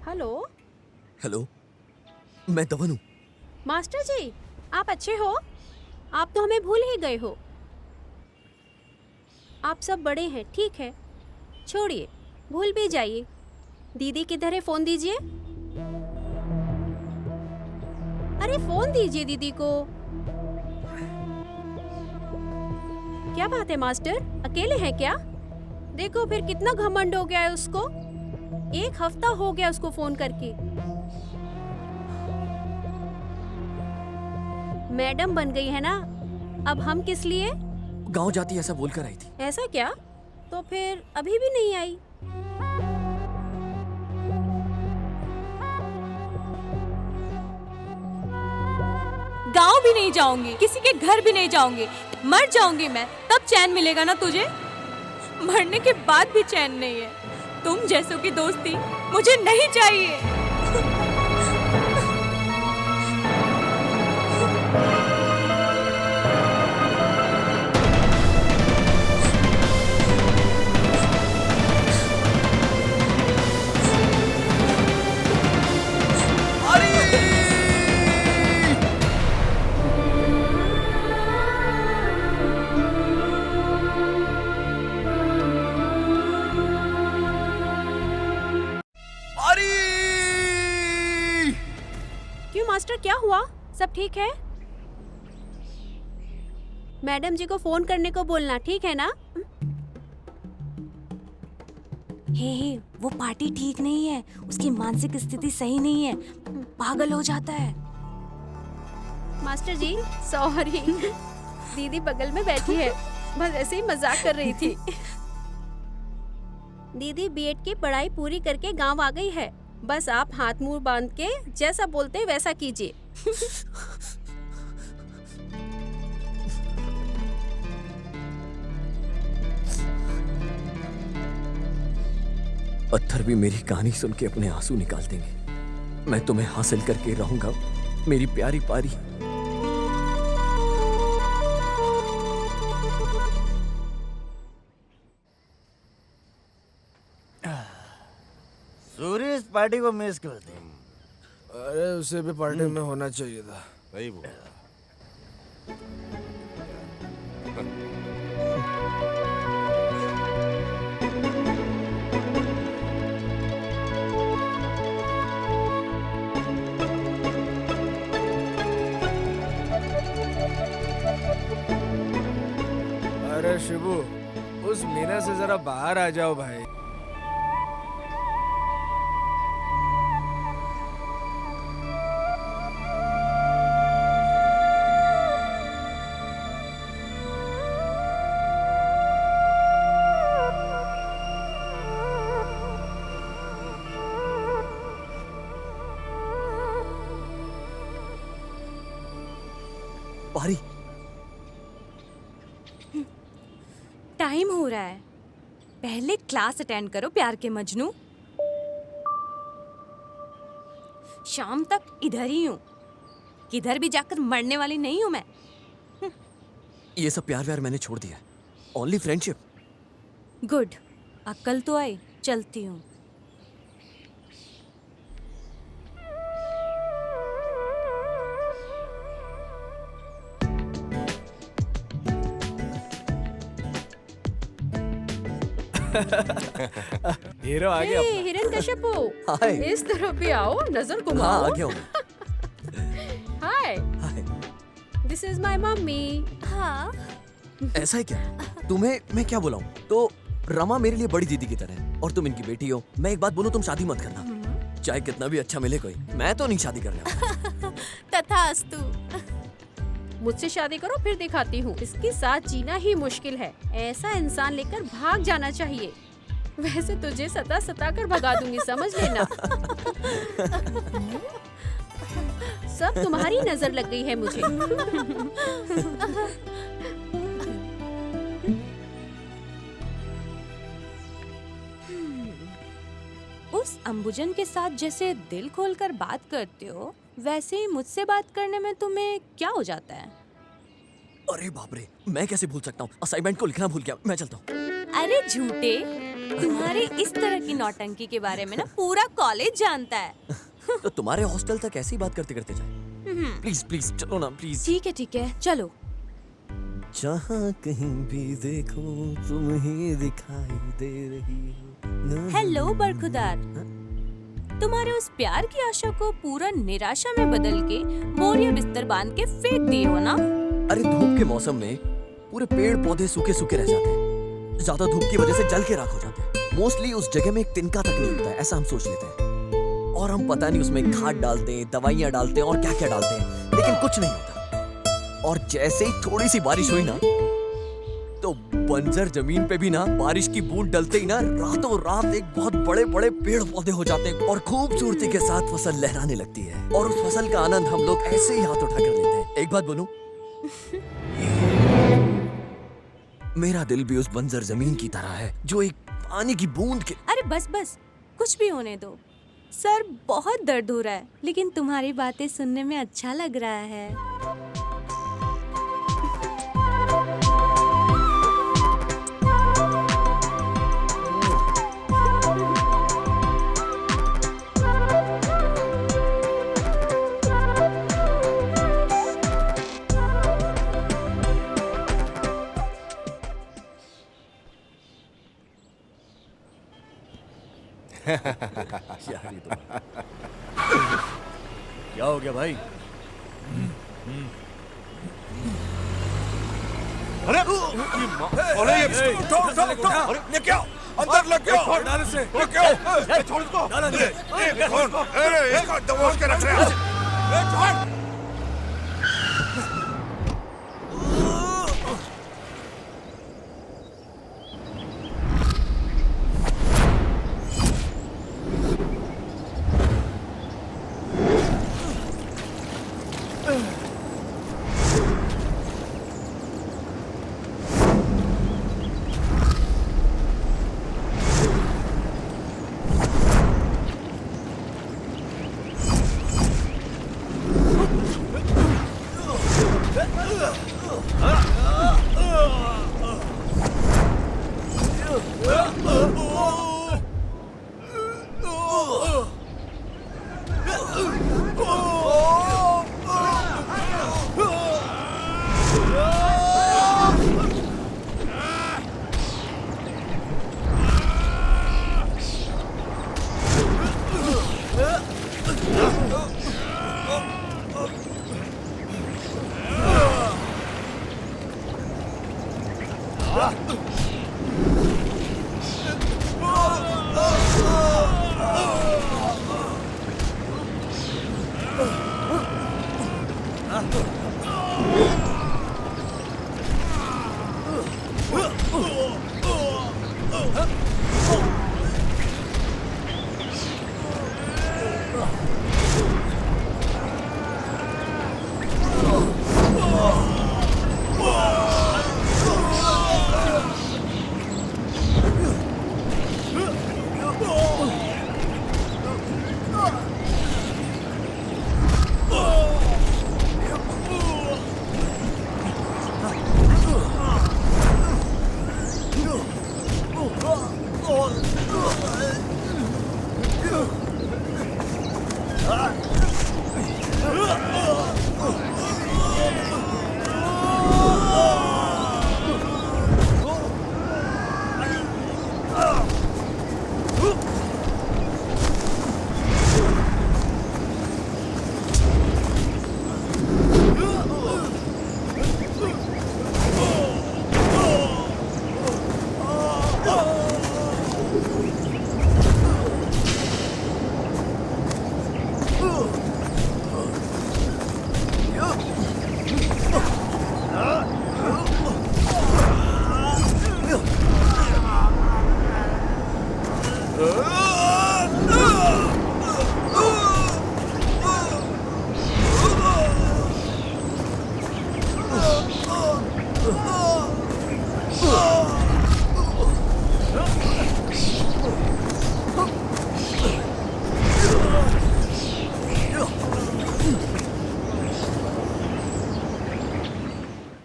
[SPEAKER 2] हेलो।
[SPEAKER 1] हेलो, मैं धवन हूँ।
[SPEAKER 2] मास्टर जी, आप अच्छे हो? आप तो हमें भूल ही गए हो। आप सब बड़े हैं, ठीक है, छोड़िए, भूल भी जाइए। दीदी किधर है? फोन दीजिए। अरे फोन दीजिए दीदी को। क्या बात है मास्टर, अकेले हैं क्या? देखो फिर कितना घमंड हो गया है उसको। 1 हफ्ता हो गया उसको फोन करके। मैडम बन गई है ना, अब हम किस लिए?
[SPEAKER 1] गांव जाती ऐसा बोलकर आई थी।
[SPEAKER 2] ऐसा क्या? तो फिर अभी भी नहीं आई?
[SPEAKER 10] गांव भी नहीं जाऊंगी, किसी के घर भी नहीं जाऊंगी, मर जाऊंगी मैं, तब चैन मिलेगा ना तुझे? मरने के बाद भी चैन नहीं है। तुम जैसों की दोस्ती मुझे नहीं चाहिए।
[SPEAKER 2] क्यों मास्टर, क्या हुआ? सब ठीक है? मैडम जी को फोन करने को बोलना, ठीक है ना?
[SPEAKER 8] हे, वो पार्टी ठीक नहीं है, उसकी मानसिक स्थिति सही नहीं है, पागल हो जाता है।
[SPEAKER 2] मास्टर जी सॉरी, दीदी बगल में बैठी है, बस ऐसे ही मजाक कर रही थी। दीदी बीएड की पढ़ाई पूरी करके गांव आ गई है, बस आप हाथ मुंह बांध के जैसा बोलते हैं वैसा कीजिए।
[SPEAKER 1] पत्थर भी मेरी कहानी सुन के अपने आंसू निकाल देंगे। मैं तुम्हें हासिल करके रहूंगा, मेरी प्यारी पारी।
[SPEAKER 9] सूर्य इस पार्टी को मिस करते हैं।
[SPEAKER 4] अरे उसे भी पार्टी में होना चाहिए था।
[SPEAKER 6] सही बोला।
[SPEAKER 4] अरे शिबू, उस मीना से जरा बाहर आ जाओ भाई।
[SPEAKER 1] पारी,
[SPEAKER 10] टाइम हो रहा है, पहले क्लास अटेंड करो प्यार के मजनू। शाम तक इधर ही हूँ, किधर भी जाकर मरने वाली नहीं हूँ मैं।
[SPEAKER 1] ये सब प्यार व्यार मैंने छोड़ दिया, ओनली फ्रेंडशिप।
[SPEAKER 10] गुड, अक्ल तो आई, चलती हूँ।
[SPEAKER 4] हीरो आ गया अपना।
[SPEAKER 2] हिरण्यकश्यपु,
[SPEAKER 1] हाय।
[SPEAKER 2] इस तरफ भी आओ, नजर
[SPEAKER 1] हाँ,
[SPEAKER 2] घुमाओ।
[SPEAKER 1] आ गया हूँ।
[SPEAKER 2] Hi,
[SPEAKER 1] hi.
[SPEAKER 2] This is my mummy.
[SPEAKER 10] हाँ,
[SPEAKER 1] ऐसा है क्या? तुम्हें मैं क्या बुलाऊं? तो रमा मेरे लिए बड़ी दीदी की तरह है और तुम इनकी बेटी हो। मैं एक बात बोलूं, तुम शादी मत करना, चाहे कितना भी अच्छा मिले कोई। मैं तो नहीं शादी करने वाला।
[SPEAKER 10] तथास्तु।
[SPEAKER 2] मुझसे शादी करो, फिर दिखाती हूँ। इसके साथ जीना ही मुश्किल है, ऐसा इंसान लेकर भाग जाना चाहिए। वैसे तुझे सता सता कर भगा दूंगी, समझ लेना। सब तुम्हारी नजर लग गई है मुझे।
[SPEAKER 10] उस अंबुजन के साथ जैसे दिल खोलकर बात करते हो, वैसे ही मुझसे बात करने में तुम्हें क्या हो जाता है?
[SPEAKER 1] अरे बाप रे, मैं कैसे भूल सकता हूँ? असाइनमेंट को लिखना भूल गया, मैं चलता हूँ।
[SPEAKER 10] अरे झूठे, तुम्हारे इस तरह की नौटंकी के बारे में ना पूरा कॉलेज जानता है।
[SPEAKER 1] तो तुम्हारे हॉस्टल तक ऐसी बात करते करते जाए। प्लीज प्लीज चलो ना, प्लीज।
[SPEAKER 10] ठीक है, चलो।
[SPEAKER 1] जहाँ कहीं भी देखो तुम ही दिखाई दे रही हो।
[SPEAKER 10] हेलो बरखुदार, तुम्हारे उस प्यार की आशा को पूरा निराशा में बदल के बोरिया बिस्तर बांध के फेंक दिए हो ना?
[SPEAKER 1] अरे धूप के मौसम में पूरे पेड़ पौधे सूखे सूखे रह जाते हैं, ज्यादा धूप की वजह से जल के राख हो जाते हैं। मोस्टली उस जगह में एक तिनका तक नहीं होता है, ऐसा हम सोच लेते हैं। और हम पता नहीं उसमें खाद डालते हैं, दवाइयाँ डालते हैं और क्या क्या डालते हैं, लेकिन कुछ नहीं होता। और जैसे ही थोड़ी सी बारिश हुई ना, तो बंजर जमीन पे भी ना बारिश की बूंद डलते ही ना रातों रात एक बहुत बड़े बड़े पेड़ पौधे हो जाते हैं और खूबसूरती के साथ फसल लहराने लगती है। और उस फसल का आनंद हम लोग ऐसे ही हाथ उठाकर लेते हैं। एक बात बोलूं? मेरा दिल भी उस बंजर जमीन की तरह है जो एक पानी की बूंद के।
[SPEAKER 8] अरे बस बस, कुछ भी होने दो। सर बहुत दर्द हो रहा है, लेकिन तुम्हारी बातें सुनने में अच्छा लग रहा है।
[SPEAKER 5] यार ये तो क्या हो गया भाई?
[SPEAKER 3] अरे ये उठो, ये क्या अंदर लग गया?
[SPEAKER 4] डाल से
[SPEAKER 3] ये क्या? छोड़ इसको। ये कौन? अरे इसको दबोच के रख रहे हैं।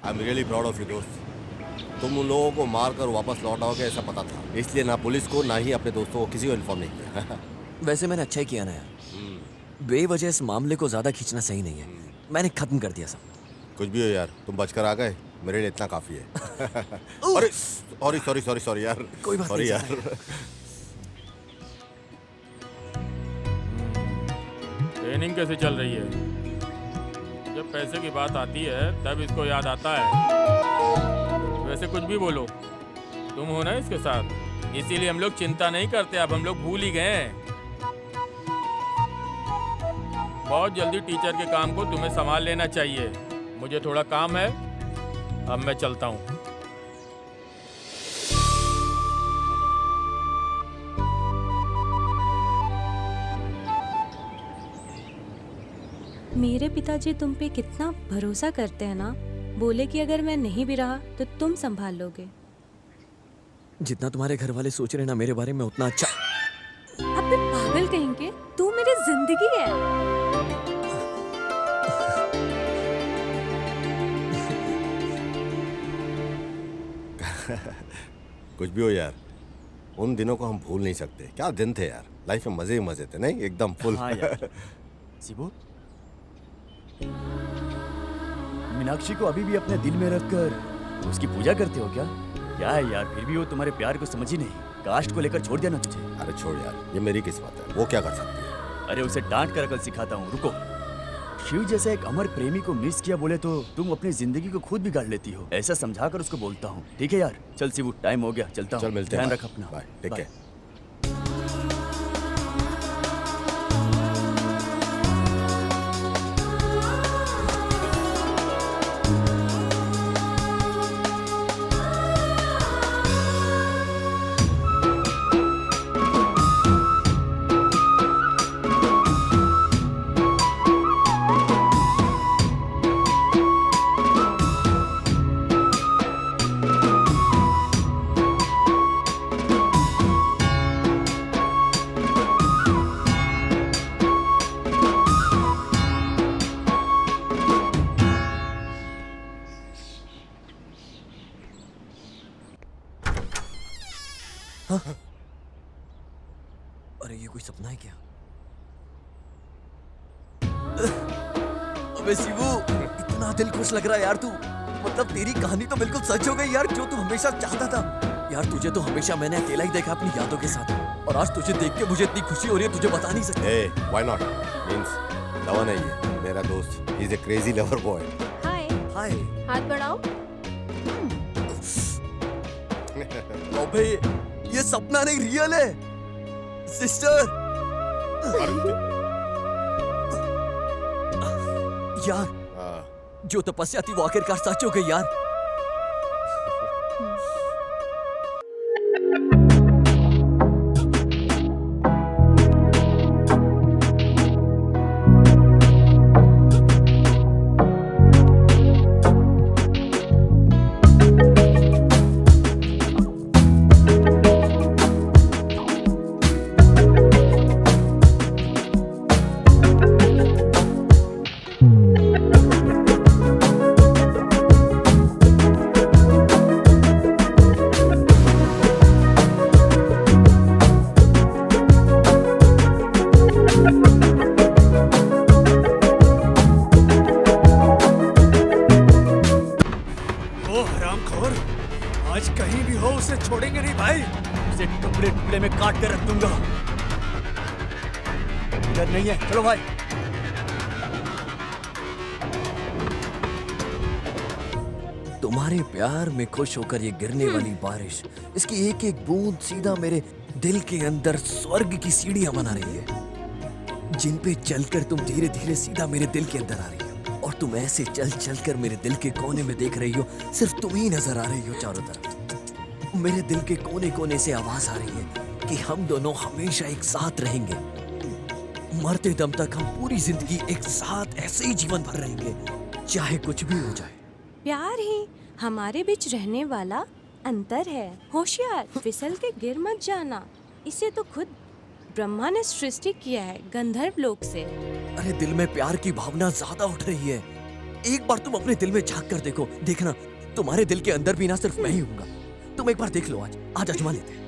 [SPEAKER 6] I am really proud of you दोस्त। तुम उन लोगों को मारकर वापस लौट आओगे ऐसा पता था, इसलिए ना पुलिस को ना ही अपने दोस्तों को किसी को इन्फॉर्म नहीं किया।
[SPEAKER 1] वैसे मैंने अच्छा ही किया ना यार, बेवजह इस मामले को ज्यादा खींचना सही नहीं है। मैंने खत्म कर दिया सब।
[SPEAKER 6] कुछ भी हो यार, तुम बचकर आ गए, मेरे लिए इतना काफी है। अरे सॉरी सॉरी सॉरी सॉरी यार,
[SPEAKER 1] कोई बात
[SPEAKER 6] सॉरी
[SPEAKER 1] नहीं,
[SPEAKER 6] यार।
[SPEAKER 7] ट्रेनिंग कैसे चल रही है? जब पैसे की बात आती है तब इसको याद आता है। वैसे कुछ भी बोलो, तुम हो ना इसके साथ, इसीलिए हम लोग चिंता नहीं करते। अब हम लोग भूल ही गए हैं। बहुत जल्दी टीचर के काम को तुम्हें संभाल लेना चाहिए। मुझे थोड़ा काम है, अब मैं चलता हूँ।
[SPEAKER 8] मेरे पिताजी तुम पे कितना भरोसा करते हैं ना। बोले कि अगर मैं नहीं भी रहा तो तुम संभाल लोगे।
[SPEAKER 1] जितना तुम्हारे घर वाले सोच रहे हैं ना मेरे बारे में, उतना अच्छा।
[SPEAKER 8] अब फिर पागल कहेंगे, तू मेरी जिंदगी है।
[SPEAKER 6] कुछ भी हो यार, उन दिनों को हम भूल नहीं सकते। क्या दिन थे यार, लाइफ में मजे ही मजे थे, नहीं एकदम फुल।
[SPEAKER 5] हाँ यार। शिबू, मीनाक्षी को अभी भी अपने दिल में रखकर उसकी पूजा करते हो क्या? क्या है यार, फिर भी वो तुम्हारे प्यार को समझ ही नहीं। कास्ट को लेकर छोड़ दिया ना तुझे।
[SPEAKER 6] अरे छोड़ यार, ये मेरी किस्मत है, वो क्या कर सकती है।
[SPEAKER 5] अरे उसे डांट कर अकल सिखाता हूँ, रुको। शिव जैसा एक अमर प्रेमी को मिस किया बोले तो तुम अपनी जिंदगी को खुद बिगाड़ लेती हो, ऐसा समझा कर उसको बोलता हूँ। ठीक है यार, चल शिवू, टाइम हो गया, चलता हूँ।
[SPEAKER 6] चल मिलते हैं,
[SPEAKER 5] ध्यान
[SPEAKER 6] बाय।
[SPEAKER 5] रख अपना।
[SPEAKER 6] Bye, take
[SPEAKER 5] bye.
[SPEAKER 6] केयर।
[SPEAKER 1] अरे ये कोई सपना है क्या? अबे शिवू, इतना दिल खुश लग रहा है यार तू। मतलब तेरी कहानी तो बिल्कुल सच हो गई यार, जो तू हमेशा चाहता था। यार तुझे तो हमेशा मैंने अकेला ही देखा अपनी यादों के साथ, और आज तुझे देख के मुझे इतनी खुशी हो रही है, तुझे बता नहीं सकता।
[SPEAKER 6] ए, व्हाई नॉट? मींस लवा नहीं है, मेरा दोस्त, he is a crazy lover boy.
[SPEAKER 2] Hi,
[SPEAKER 1] hi.
[SPEAKER 2] हाथ बढ़ाओ।
[SPEAKER 1] अबे ये सपना नहीं, रियल है सिस्टर। यार जो तपस्या थी वो आखिरकार सच हो गई यार।
[SPEAKER 4] आज कहीं भी हो उसे छोड़ेंगे नहीं भाई।
[SPEAKER 5] उसे टुकड़े टुकड़े में काट कर रख दूंगा। डर नहीं है, चलो भाई।
[SPEAKER 1] तुम्हारे प्यार में खुश होकर ये गिरने वाली बारिश, इसकी एक एक बूंद सीधा मेरे दिल के अंदर स्वर्ग की सीढ़ियां बना रही है, जिन पे चलकर तुम धीरे धीरे सीधा मेरे दिल के अंदर आ रही हो। और तुम ऐसे चल चल कर मेरे दिल के कोने में देख रही हो, सिर्फ तुम ही नजर आ रही हो चारों तरफ। मेरे दिल के कोने कोने से आवाज आ रही है कि हम दोनों हमेशा एक साथ रहेंगे, मरते दम तक हम पूरी जिंदगी एक साथ ऐसे ही जीवन भर रहेंगे, चाहे कुछ भी हो जाए।
[SPEAKER 8] प्यार ही हमारे बीच रहने वाला अंतर है। होशियार, फिसल के गिर मत जाना। इसे तो खुद ब्रह्मा ने सृष्टि किया है गंधर्व लोक से।
[SPEAKER 1] अरे दिल में प्यार की भावना ज्यादा उठ रही है। एक बार तुम अपने दिल में झांक कर देखो, देखना तुम्हारे दिल के अंदर भी ना सिर्फ मैं ही हूँगा। तुम एक बार देख लो, आज आजमा लेते हैं।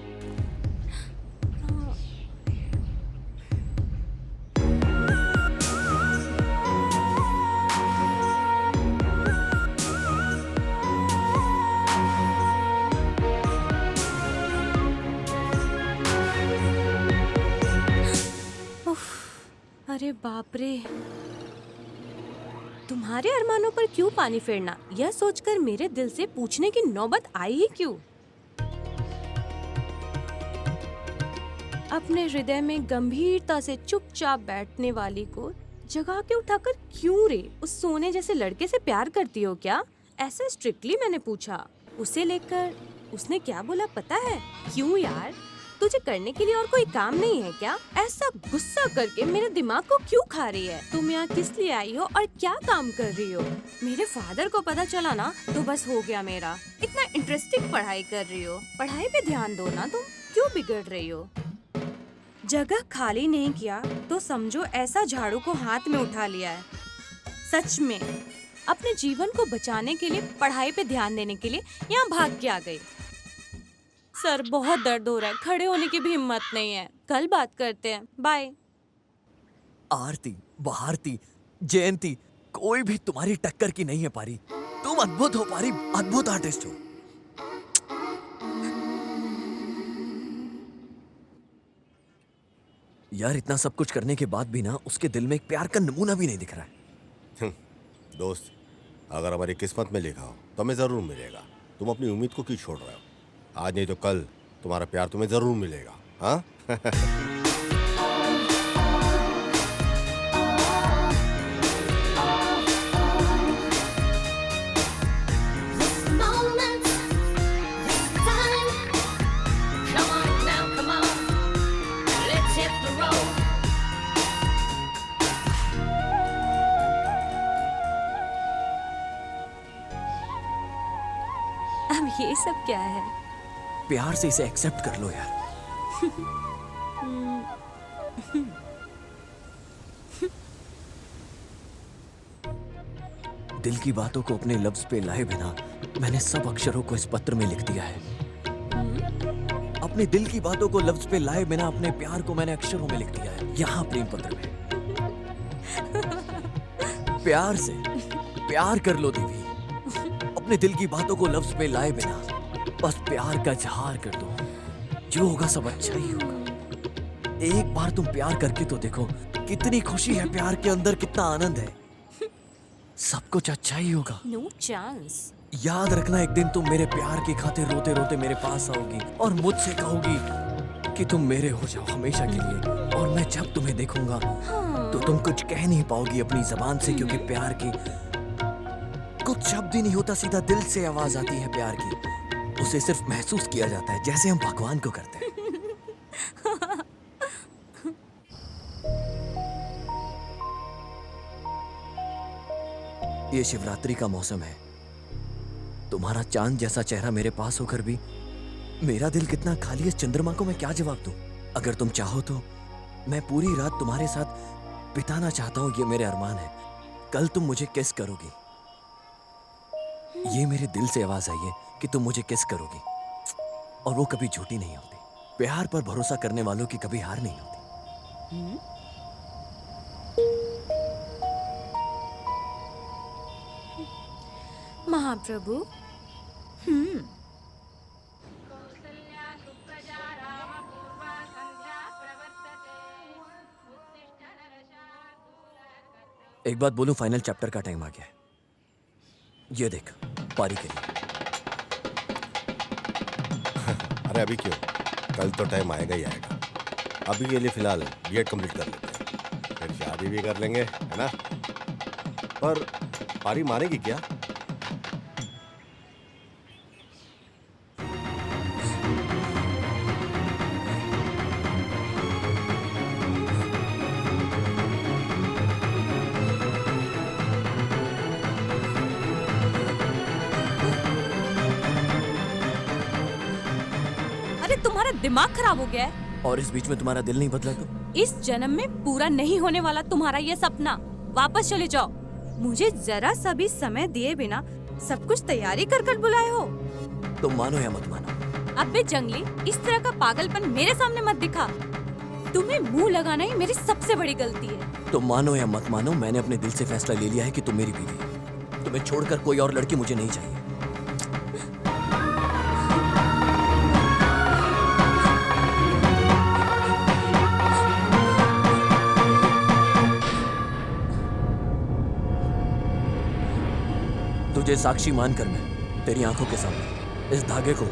[SPEAKER 8] अरे बाप रे, तुम्हारे अरमानों पर क्यों पानी फेरना, यह सोचकर मेरे दिल से पूछने की नौबत आई ही क्यों? अपने हृदय में गंभीरता से चुपचाप बैठने वाली को जगा के उठाकर क्यों रे? उस सोने जैसे लड़के से प्यार करती हो क्या? ऐसा स्ट्रिक्टली मैंने पूछा। उसे लेकर उसने क्या बोला पता है? क्यों यार, तुझे करने के लिए और कोई काम नहीं है क्या? ऐसा गुस्सा करके मेरे दिमाग को क्यों खा रही है? तुम यहाँ किस लिए आई हो और क्या काम कर रही हो? मेरे फादर को पता चला ना तो बस हो गया मेरा। इतना इंटरेस्टिंग पढ़ाई कर रही हो, पढ़ाई पे ध्यान दो ना, तुम क्यों बिगड़ रही हो? जगह खाली नहीं किया तो समझो ऐसा झाड़ू को हाथ में उठा लिया है। सच में अपने जीवन को बचाने के लिए, पढ़ाई पे ध्यान देने के लिए यहाँ भाग के आ गई। सर बहुत दर्द हो रहा है, खड़े होने की भी हिम्मत नहीं है। कल बात करते हैं, बाय।
[SPEAKER 1] आरती, भारती, जयंती, कोई भी तुम्हारी टक्कर की नहीं है पारी। तुम अद्भुत हो पारी, अद्भुत आर्टिस्ट हो। यार इतना सब कुछ करने के बाद भी ना उसके दिल में एक प्यार का नमूना भी नहीं दिख रहा है।
[SPEAKER 6] दोस्त, अगर हमारी किस्मत में लिखा हो तो हमें जरूर मिलेगा। तुम अपनी उम्मीद को क्यों छोड़ रहे हो? आज नहीं तो कल तुम्हारा प्यार तुम्हें जरूर मिलेगा। हाँ?
[SPEAKER 8] अब ये सब क्या है?
[SPEAKER 1] प्यार से इसे एक्सेप्ट कर लो यार। दिल की बातों को अपने लफ्ज पे लाए बिना मैंने सब अक्षरों को इस पत्र में लिख दिया है। अपने दिल की बातों को लफ्ज पे लाए बिना अपने प्यार को मैंने अक्षरों में लिख दिया है, यहाँ प्रेम पत्र में। प्यार से प्यार कर लो देवी, अपने दिल की बातों को लफ्ज पे लाए बिना बस प्यार का इजहार कर दो। जो होगा सब अच्छा ही होगा। एक बार तुम प्यार करके तो देखो, कितनी खुशी है प्यार के अंदर, कितना आनंद है। सब कुछ अच्छा ही होगा।
[SPEAKER 8] No chance.
[SPEAKER 1] याद रखना, एक दिन तुम मेरे प्यार की खातिर रोते रोते मेरे पास आओगी और मुझसे कहोगी कि तुम मेरे हो जाओ हमेशा के लिए। और मैं जब तुम्हें देखूंगा तो तुम कुछ कह नहीं पाओगी अपनी जबान से, क्योंकि प्यार की कुछ शब्द ही नहीं होता, सीधा दिल से आवाज आती है प्यार की। उसे सिर्फ महसूस किया जाता है, जैसे हम भगवान को करते हैं। ये शिवरात्रि का मौसम है, तुम्हारा चांद जैसा चेहरा मेरे पास होकर भी मेरा दिल कितना खाली है। इस चंद्रमा को मैं क्या जवाब दूं? अगर तुम चाहो तो मैं पूरी रात तुम्हारे साथ बिताना चाहता हूं, ये मेरे अरमान है। कल तुम मुझे किस करोगी, ये मेरे दिल से आवाज आई है कि तुम मुझे किस करोगी, और वो कभी झूठी नहीं होती। प्यार पर भरोसा करने वालों की कभी हार नहीं होती।
[SPEAKER 8] महाप्रभु,
[SPEAKER 1] एक बात बोलूं, फाइनल चैप्टर का टाइम आ गया है। ये देख, पारी के लिए।
[SPEAKER 6] अरे अभी क्यों, कल तो टाइम आएगा ही आएगा। अभी के लिए फिलहाल बीएड कंप्लीट कर लेते हैं, फिर शादी भी कर लेंगे, है ना? पर पारी मारेगी क्या?
[SPEAKER 8] तुम्हारा दिमाग खराब हो गया है।
[SPEAKER 1] और इस बीच में तुम्हारा दिल नहीं बदला तो?
[SPEAKER 8] इस जन्म में पूरा नहीं होने वाला तुम्हारा ये सपना। वापस चले जाओ। मुझे जरा सा भी समय दिए बिना सब कुछ तैयारी कर कर बुलाए हो।
[SPEAKER 1] तुम मानो या मत मानो।
[SPEAKER 8] अबे जंगली, इस तरह का पागलपन मेरे सामने मत दिखा। तुम्हें मुंह लगाना ही मेरी सबसे बड़ी गलती है।
[SPEAKER 1] तुम मानो या मत मानो, मैंने अपने दिल से फैसला ले लिया है कि तुम मेरी बीवी हो। तुम्हें छोड़कर कोई और लड़की मुझे नहीं चाहिए। तुझे साक्षी मानकर मैं तेरी आंखों के सामने इस धागे को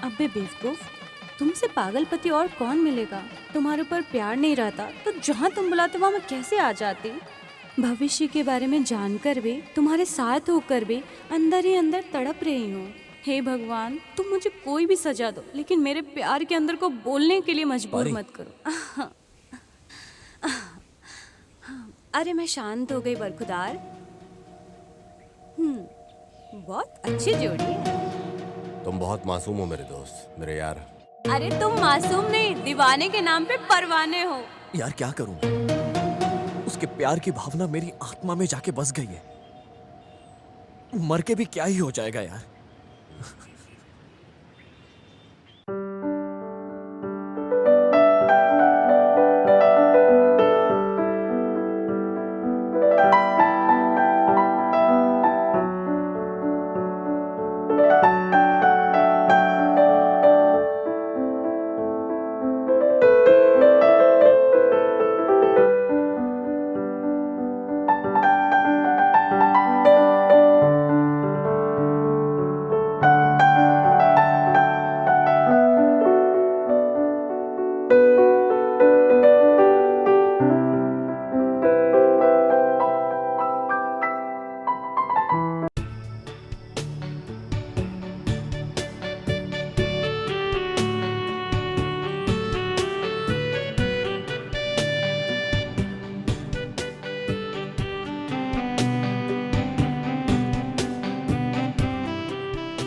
[SPEAKER 8] अबे बेवकूफ, तुमसे पागलपति और कौन मिलेगा? तुम्हारे ऊपर प्यार नहीं रहता तो जहाँ तुम बुलाते वहाँ मैं कैसे आ जाती? भविष्य के बारे में जानकर भी, तुम्हारे साथ होकर भी अंदर ही अंदर तड़प रही हूँ। हे भगवान, तुम मुझे कोई भी सजा दो, लेकिन मेरे प्यार के अंदर को बोलने के लिए मजबूर
[SPEAKER 1] पारी।
[SPEAKER 8] मत करो। अरे मैं शांत हो गई बरखुदार। बहुत अच्छी जोड़ी है।
[SPEAKER 6] तुम बहुत मासूम हो मेरे दोस्त, मेरे यार।
[SPEAKER 8] अरे तुम मासूम नहीं, दीवाने के नाम पे परवाने हो।
[SPEAKER 1] यार क्या करूं? उसके प्यार की भावना मेरी आत्मा में जाके बस गई है। मर के भी क्या ही हो जाएगा यार।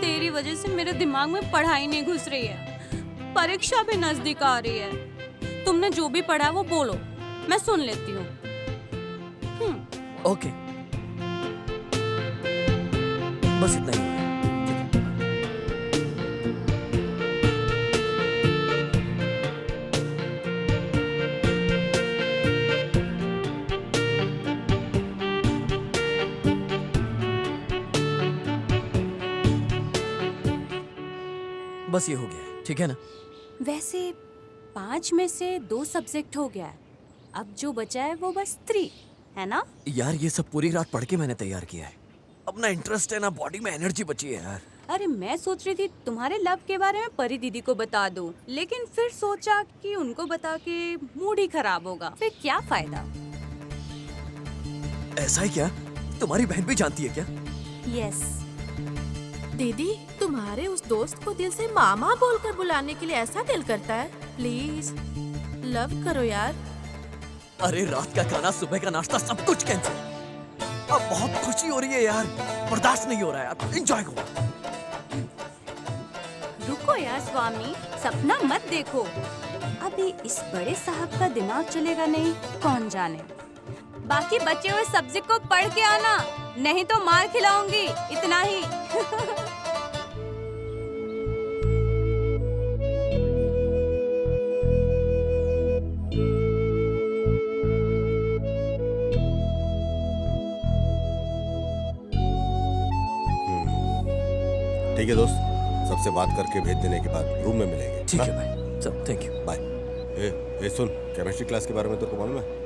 [SPEAKER 8] तेरी वजह से मेरे दिमाग में पढ़ाई नहीं घुस रही है। परीक्षा भी नजदीक आ रही है। तुमने जो भी पढ़ा वो बोलो, मैं सुन लेती हूँ।
[SPEAKER 1] ओके, बस इतना ही है। बस ये हो गया, ठीक है ना?
[SPEAKER 8] वैसे 5 में से 2 सब्जेक्ट हो गया है। अब जो बचा है वो बस 3 है ना?
[SPEAKER 1] यार ये सब पूरी रात पढ़ के मैंने तैयार किया है। अपना इंटरेस्ट है ना, बॉडी में एनर्जी बची है यार।
[SPEAKER 8] अरे मैं सोच रही थी तुम्हारे लव के बारे में परी दीदी को बता दूं, लेकिन फिर सोचा कि उनको बता के मूड ही खराब होगा, फिर क्या फायदा।
[SPEAKER 1] ऐसा है क्या? तुम्हारी बहन भी जानती है क्या?
[SPEAKER 8] यस।
[SPEAKER 10] दीदी, तुम्हारे उस दोस्त को दिल से मामा बोलकर बुलाने के लिए ऐसा दिल करता है? प्लीज लव करो यार।
[SPEAKER 1] अरे रात का खाना, सुबह का नाश्ता, सब कुछ कैंसिल। अब बहुत खुशी हो रही है यार, बर्दाश्त नहीं हो रहा है यार। एंजॉय करो।
[SPEAKER 8] रुको यार स्वामी, सपना मत देखो। अभी इस बड़े साहब का दिमाग चलेगा नहीं, कौन जाने। बाकी बचे हुए सब्जेक्ट को पढ़ के आना, नहीं तो मार खिलाऊंगी, इतना ही।
[SPEAKER 6] ठीक है दोस्त, सबसे बात करके भेज देने के बाद रूम में मिलेंगे।
[SPEAKER 1] ठीक है
[SPEAKER 6] हाँ?
[SPEAKER 1] भाई, सब थैंक यू, बाय।
[SPEAKER 6] ए सुन, केमिस्ट्री क्लास के बारे में तेरे को मालूम है?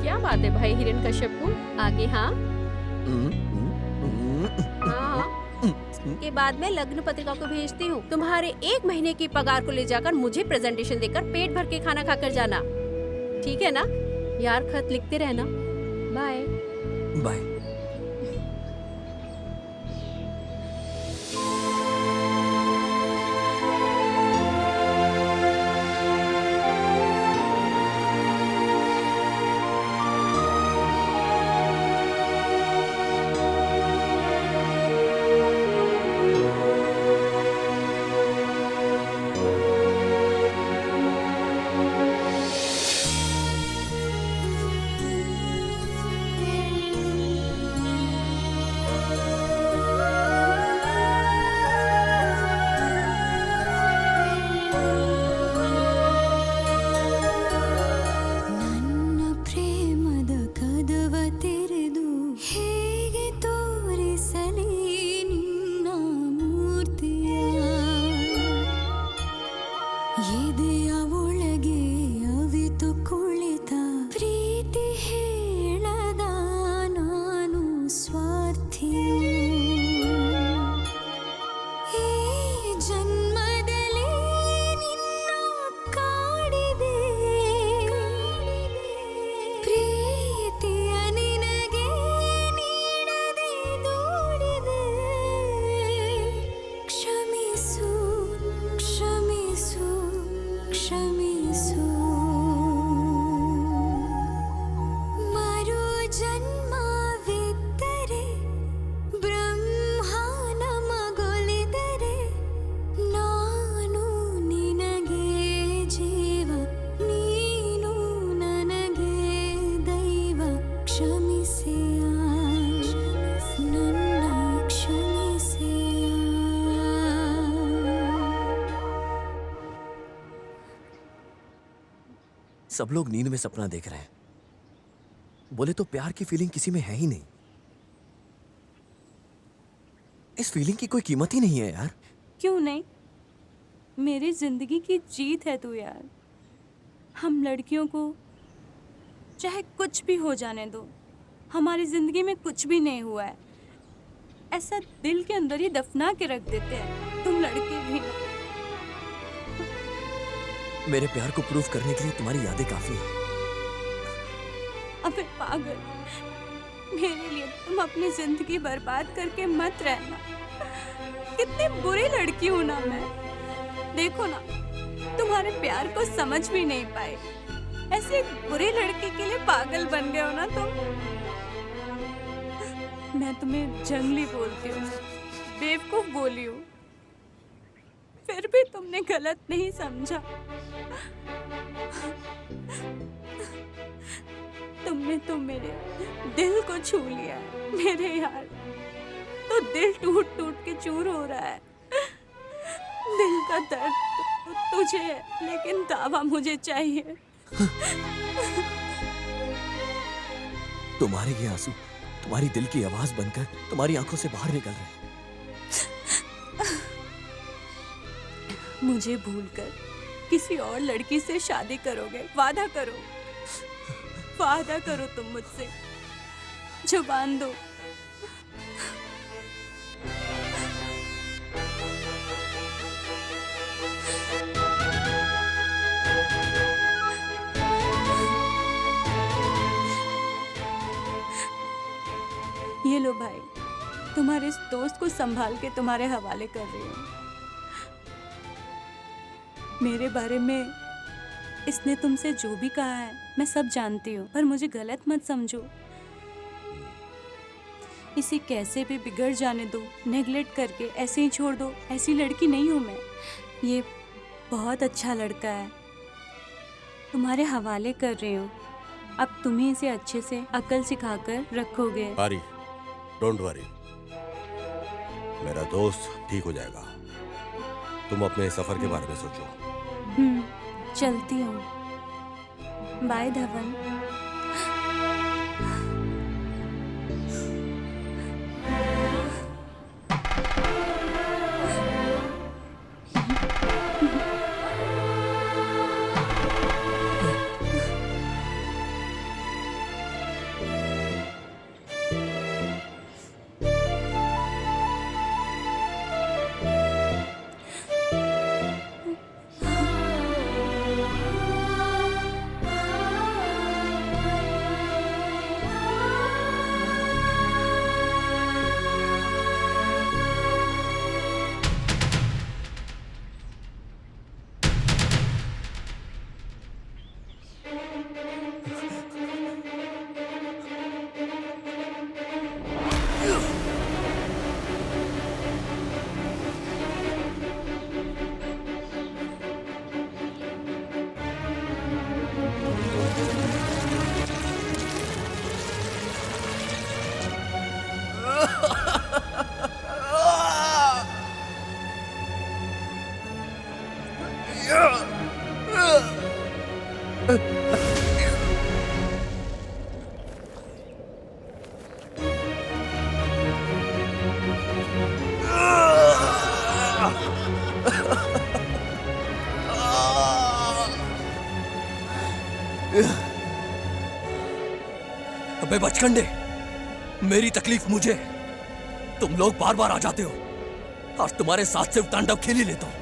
[SPEAKER 2] क्या बात है भाई हिरण्यकश्यपु, आगे हाँ हाँ। के बाद में लग्न पत्रिका को भेजती हूँ। तुम्हारे 1 महीने की पगार को ले जाकर मुझे प्रेजेंटेशन देकर पेट भर के खाना खाकर जाना, ठीक है ना यार? खत लिखते रहना। Bye
[SPEAKER 1] bye.
[SPEAKER 10] ಹೃದಯ ಒಳಗೆ ಅವಿತು ಕುಳಿತ ಪ್ರೀತಿ ಹೇಳದ ನಾನು ಸ್ವಾರ್ಥಿಯು ಈ ಜನ್ಮದಲ್ಲಿ ನಿನ್ನ ಕಾಡಿದೆ ಪ್ರೀತಿಯ ನಿನಗೆ ನೀಡದೆ ದೂಡಿದೆ ಕ್ಷಮಿಸು ಕ್ಷಮಿಸು ಕ್ಷಮಿಸು ಮರು ಜನ್ಮವಿದ್ದರೆ ಬ್ರಹ್ಮನ ಮಗೊಲಿದರೆ ನಾನು ನಿನಗೆ ಜೀವ ನೀನು ನನಗೆ ದೈವ ಕ್ಷಮಿಸೆಯ ನನ್ನ ಕ್ಷಮಿಸೆಯ
[SPEAKER 1] सब लोग नींद में सपना देख रहे हैं। बोले तो प्यार की फीलिंग किसी में है ही नहीं। इस फीलिंग की कोई कीमत ही नहीं है यार।
[SPEAKER 10] क्यों नहीं? मेरी जिंदगी की जीत है तू यार। हम लड़कियों को चाहे कुछ भी हो जाने दो, हमारी जिंदगी में कुछ भी नहीं हुआ है ऐसा दिल के अंदर ही दफना के रख देते हैं। तुम लड़के भी ना।
[SPEAKER 1] मेरे प्यार को प्रूफ करने के लिए तुम्हारी यादें काफी हैं।
[SPEAKER 10] अबे पागल, मेरे लिए तुम अपनी जिंदगी बर्बाद करके मत रहना। कितनी बुरी लड़की हूं ना मैं। देखो ना, तुम्हारे प्यार को समझ भी नहीं पाए। ऐसे एक बुरी लड़की के लिए पागल बन गए हो ना तुम। मैं तुम्हें जंगली बोलती हूँ, बेवकूफ बोली हूँ, फिर भी तुमने गलत नहीं समझा। तुमने तो मेरे दिल को छू लिया है मेरे यार। तो दिल टूट टूट के चूर हो रहा है। दिल का दर्द तो तुझे है, लेकिन दावा मुझे चाहिए।
[SPEAKER 1] तुम्हारे ये आंसू तुम्हारी दिल की आवाज बनकर तुम्हारी आंखों से बाहर निकल रहे हैं।
[SPEAKER 10] मुझे भूलकर किसी और लड़की से शादी करोगे? वादा करो, वादा करो तुम मुझसे। जुबान दो। ये लो भाई, तुम्हारे इस दोस्त को संभाल के तुम्हारे हवाले कर रही हूँ। मेरे बारे में इसने तुमसे जो भी कहा है मैं सब जानती हूँ, पर मुझे गलत मत समझो। इसे कैसे भी बिगड़ जाने दो, नेगलेक्ट करके ऐसे ही छोड़ दो। ऐसी लड़की नहीं हूँ मैं। ये बहुत अच्छा लड़का है, तुम्हारे हवाले कर रही हूँ। अब तुम ही इसे अच्छे से अकल सिखाकर रखोगे।
[SPEAKER 6] पारी, डोंट वरी, मेरा दोस्त ठीक हो जाएगा। तुम अपने सफर के बारे में सोचो।
[SPEAKER 10] चलती हूँ। बाय धवन।
[SPEAKER 1] अबे बचकंडे, मेरी तकलीफ मुझे, तुम लोग बार बार आ जाते हो और तुम्हारे साथ सिर्फ तांडव खेल ही लेता हूं।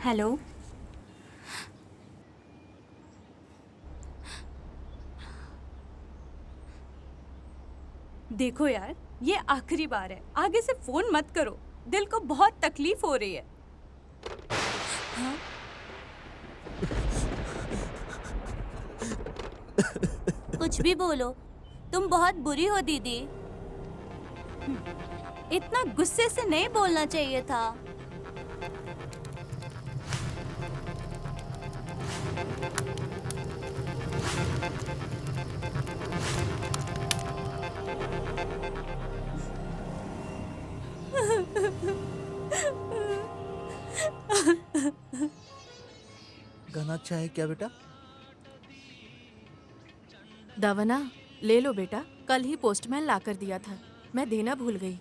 [SPEAKER 10] हेलो। देखो यार, ये आखिरी बार है, आगे से फोन मत करो, दिल को बहुत तकलीफ हो रही है। हाँ? कुछ भी बोलो, तुम बहुत बुरी हो दीदी। इतना गुस्से से नहीं बोलना चाहिए था।
[SPEAKER 12] गाना अच्छा है क्या बेटा?
[SPEAKER 13] दवना ले लो बेटा, कल ही पोस्टमैन ला कर दिया था, मैं देना भूल गई।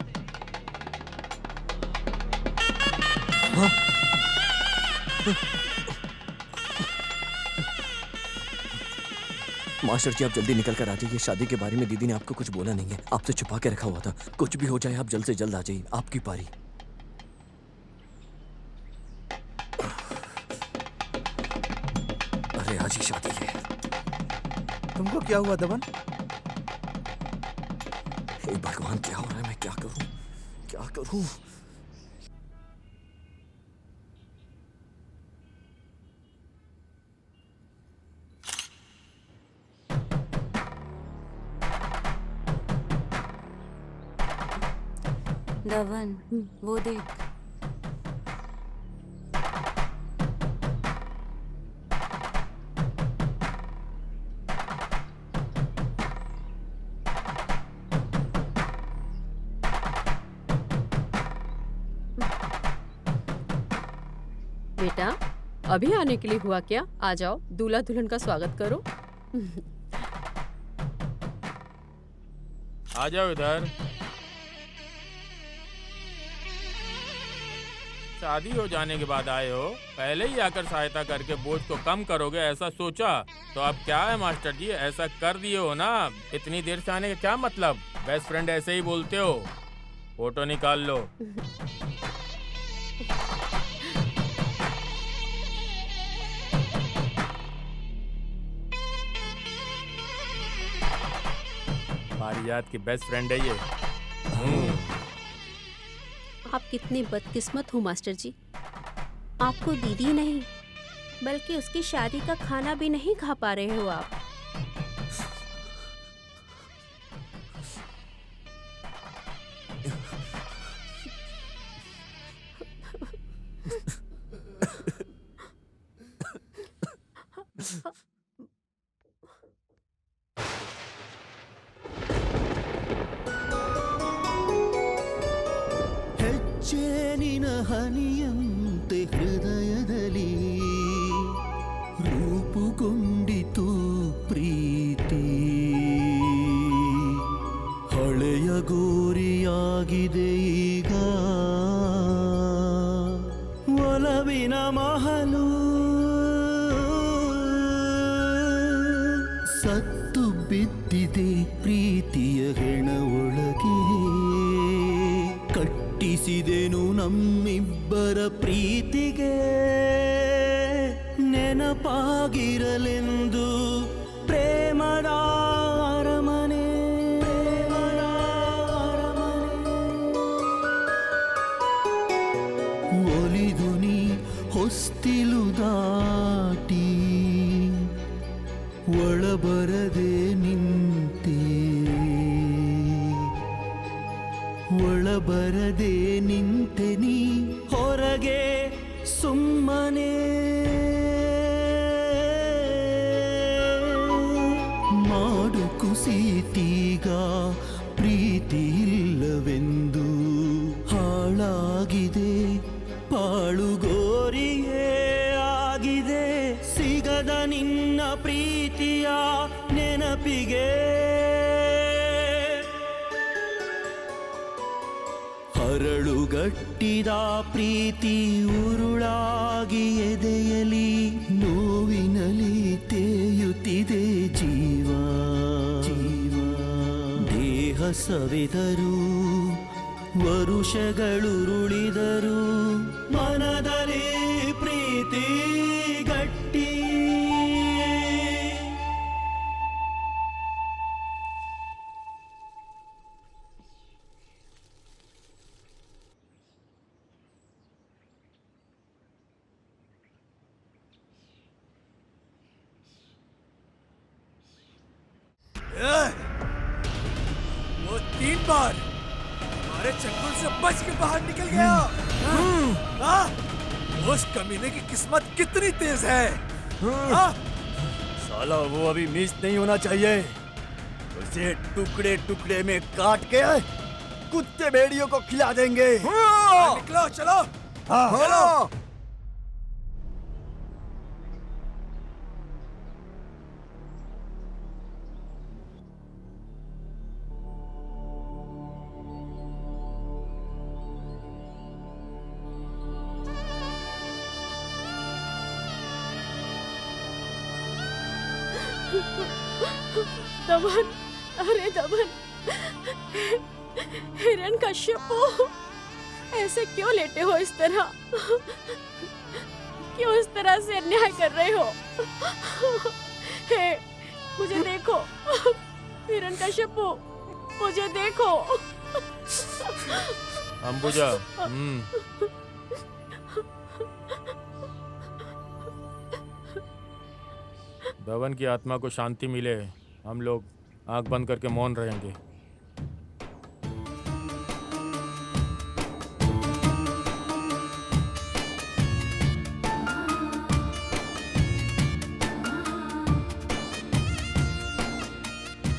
[SPEAKER 1] मास्टर जी आप जल्दी निकल कर आ जाइए। शादी के बारे में दीदी ने आपको कुछ बोला नहीं है, आपसे छुपा के रखा हुआ था। कुछ भी हो जाए आप जल्द से जल्द आ जाइए, आपकी पारी। अरे आज ही शादी है।
[SPEAKER 12] तुमको क्या हुआ दमन?
[SPEAKER 1] हे भगवान क्या हो रहा है, मैं क्या करूं, क्या करूं?
[SPEAKER 10] दवन, वो देख।
[SPEAKER 2] बेटा अभी आने के लिए हुआ क्या? आ जाओ, दूल्हा दुल्हन का स्वागत करो।
[SPEAKER 7] आ जाओ इधर। शादी हो जाने के बाद आए हो, पहले ही आकर सहायता करके बोझ को कम करोगे ऐसा सोचा? तो अब क्या है मास्टर जी, ऐसा कर दिए हो ना, इतनी देर से आने का क्या मतलब? बेस्ट फ्रेंड ऐसे ही बोलते हो। फोटो निकाल लो। पारिजात की बेस्ट फ्रेंड है ये।
[SPEAKER 2] आप कितने बदकिस्मत हो मास्टर जी, आपको दीदी नहीं बल्कि उसकी शादी का खाना भी नहीं खा पा रहे हो आप।
[SPEAKER 11] ಹೆಜ್ಜೇನಿನ ಹನಿಯಂತೆ ಹೃದಯದಲ್ಲಿ ರೂಪುಗೊಂಡಿತು ಪ್ರೀತಿ, ಹಳೆಯ ಗೋರಿಯಾಗಿದೆ ಈಗ ಒಲವಿನ ಮಹಲು, ಸತ್ತು ಬಿದ್ದಿದೆ ಪ್ರೀತಿಯ ಹೆಣ ಒಳಗೆ, ಕಟ್ಟಿಸಿದೆನು ನಮ್ಮಿಬ್ಬರ ಪ್ರೀತಿಗೆ, ನೆನಪಾಗಿರಲೆಂದು ಪ್ರೇಮದ ಅರಮನೆ, ಪ್ರೇಮದ ಅರಮನೆ. ಒಲಿದು ನೀ ಹೊಸ್ತಿಲು ದಾಟಿ ಒಳಬರದೆ ನಿಂತೆ, ಒಳಬರದೆ ನಿಂತೆ ನೀ ಹೊರಗೆ ಸುಮ್ಮನೆ, ಮಾಡು ಕುಸಿತೀಗ ಪ್ರೀತಿ ಇಲ್ಲವೆಂದು, ಹಾಳಾಗಿದೆ ಪಾಳುಗೋರಿಯೇ ಆಗಿದೆ, ಸಿಗದ ನಿನ್ನ ಪ್ರೀತಿಯ ನೆನಪಿಗೆ, ಹರಳುಗಟ್ಟಿದ ಪ್ರೀತಿ ಉರುಳಾಗಿ ಎದೆಯಲಿ, ನೋವಿನಲಿ ತೇಯುತ್ತಿದೆ ಜೀವ, ದೇಹ ಸವೆದರು ವರುಷಗಳುರುಳಿದರು, ಮನದಲ್ಲಿ ಪ್ರೀತಿ ಗಟ್ಟಿ.
[SPEAKER 4] वो 3 बार हमारे चंगुल से बच के बाहर निकल गया। उस कमीने की किस्मत कितनी तेज है।
[SPEAKER 5] साला वो अभी मिस नहीं होना चाहिए, उसे टुकड़े टुकड़े में काट के कुत्ते भेड़ियों को खिला देंगे।
[SPEAKER 4] निकलो चलो। चलो।
[SPEAKER 2] दमन, अरे दमन, हिरण्यकश्यप, ऐसे क्यों लेटे हो इस तरह? क्यों इस तरह से अन्याय कर रहे हो? हे, मुझे देखो, हिरण्यकश्यप, मुझे देखो।
[SPEAKER 7] अंबुजा, धवन की आत्मा को शांति मिले, हम लोग आंख बंद करके मौन रहेंगे।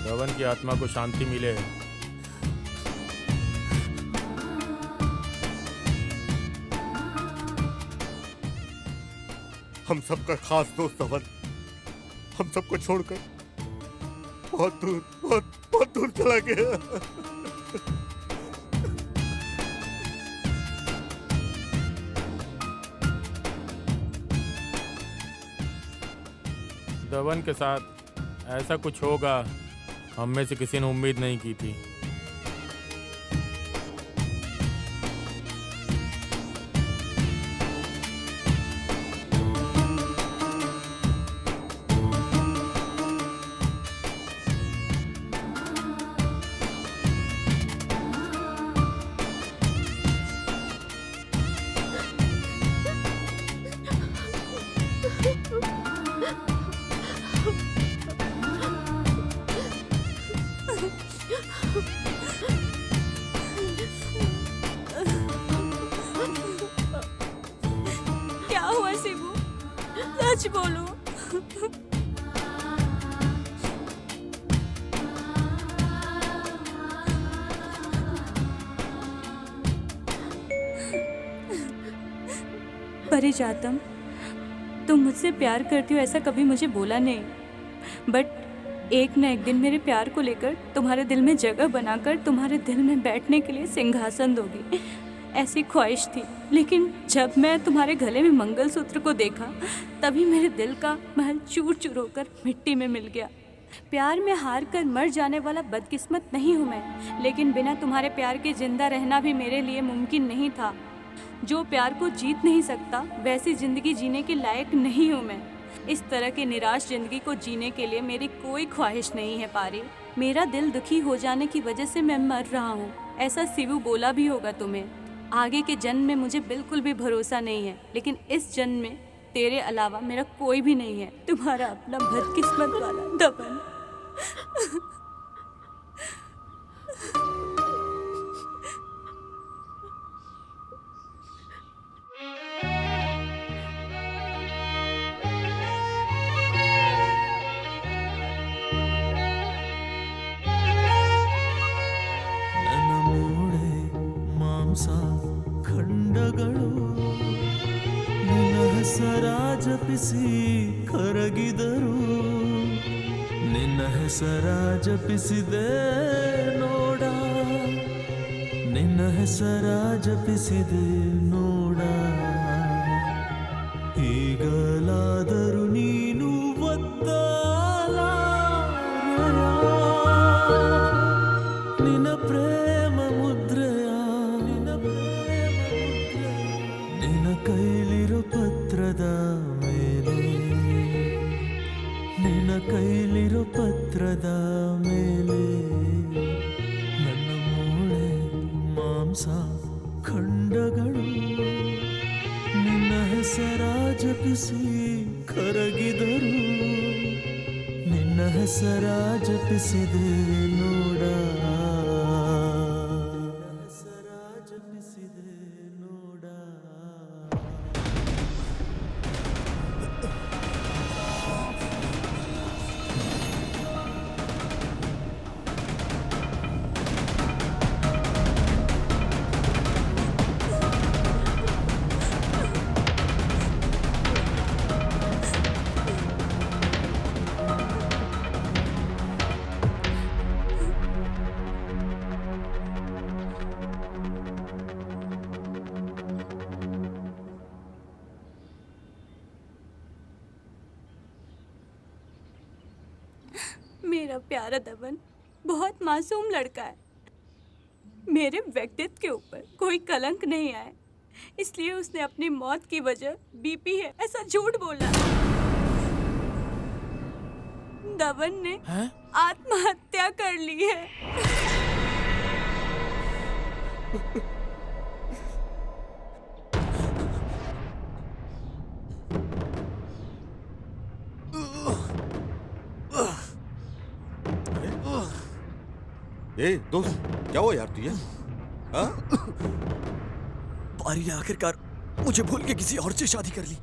[SPEAKER 7] धवन की आत्मा को शांति मिले।
[SPEAKER 6] हम सबका खास दोस्त धवन हम सबको छोड़कर बहुत दूर चला गया।
[SPEAKER 7] धवन के साथ ऐसा कुछ होगा हम में से किसी ने उम्मीद नहीं की थी।
[SPEAKER 10] क्या हुआ शिबू? सच बोलो। परिजातम, तुम मुझसे प्यार करती हो ऐसा कभी मुझे बोला नहीं, बट एक न एक दिन मेरे प्यार को लेकर तुम्हारे दिल में जगह बनाकर तुम्हारे दिल में बैठने के लिए सिंहासन दोगी, ऐसी ख्वाहिश थी। लेकिन जब मैं तुम्हारे गले में मंगलसूत्र को देखा तभी मेरे दिल का महल चूर चूर होकर मिट्टी में मिल गया। प्यार में हार कर मर जाने वाला बदकिस्मत नहीं हूँ मैं, लेकिन बिना तुम्हारे प्यार के जिंदा रहना भी मेरे लिए मुमकिन नहीं था। जो प्यार को जीत नहीं सकता वैसी जिंदगी जीने के लायक नहीं हूँ मैं। इस तरह की निराश जिंदगी को जीने के लिए मेरी कोई ख्वाहिश नहीं है पारी। मेरा दिल दुखी हो जाने की वजह से मैं मर रहा हूँ, ऐसा शिवू बोला भी होगा तुम्हें। आगे के जन्म में मुझे बिल्कुल भी भरोसा नहीं है, लेकिन इस जन्म में तेरे अलावा मेरा कोई भी नहीं है। तुम्हारा अपना बदकिस्मत वाला दमन।
[SPEAKER 11] ನನ್ನ ಮೂಳೆ ಮಾಂಸ ಖಂಡಗಳು ನಿನ್ನ ಹೆಸರ ಜಪಿಸಿ ಕರಗಿದರು, ನಿನ್ನ ಹೆಸರ ಜಪಿಸಿದೆ ನೋಡ, ನಿನ್ನ ಹೆಸರ ಜಪಿಸಿದೆ ನೋಡ. ಈಗಲಾದರೂ ನೀನು ನಿನ್ನ ಪ್ರೇಮ ಮುದ್ರೆಯ, ನಿನ್ನ ಕೈಲಿರೋ ಪತ್ರದ ಮೇಲೆ, ನಿನ್ನ ಕೈಲಿರೋ ಪತ್ರದ ಮೇಲೆ ನನ್ನ ಮೂಳೆ ಮಾಂಸ ಖಂಡಗಳು ನಿನ್ನ ಹೆಸರ ಜಪಿಸಿ ಕರಗಿದರು, ನಿನ್ನ ಹೆಸರ ಜಪಿಸಿದೆ ನೋಡ, ಹೆಸರ ಜಪಿಸಿದೆ ನೋಡ.
[SPEAKER 10] मेरा प्यारा दमन बहुत मासूम लड़का है। मेरे व्यक्तित्व के ऊपर कोई कलंक नहीं आए, इसलिए उसने अपनी मौत की वजह बीपी है ऐसा झूठ बोला। दमन ने आत्महत्या कर ली है।
[SPEAKER 6] ए दोस्त, क्या हुआ यार तुझे? हाँ?
[SPEAKER 1] पारी ने आखिरकार मुझे भूल के किसी और से शादी कर ली।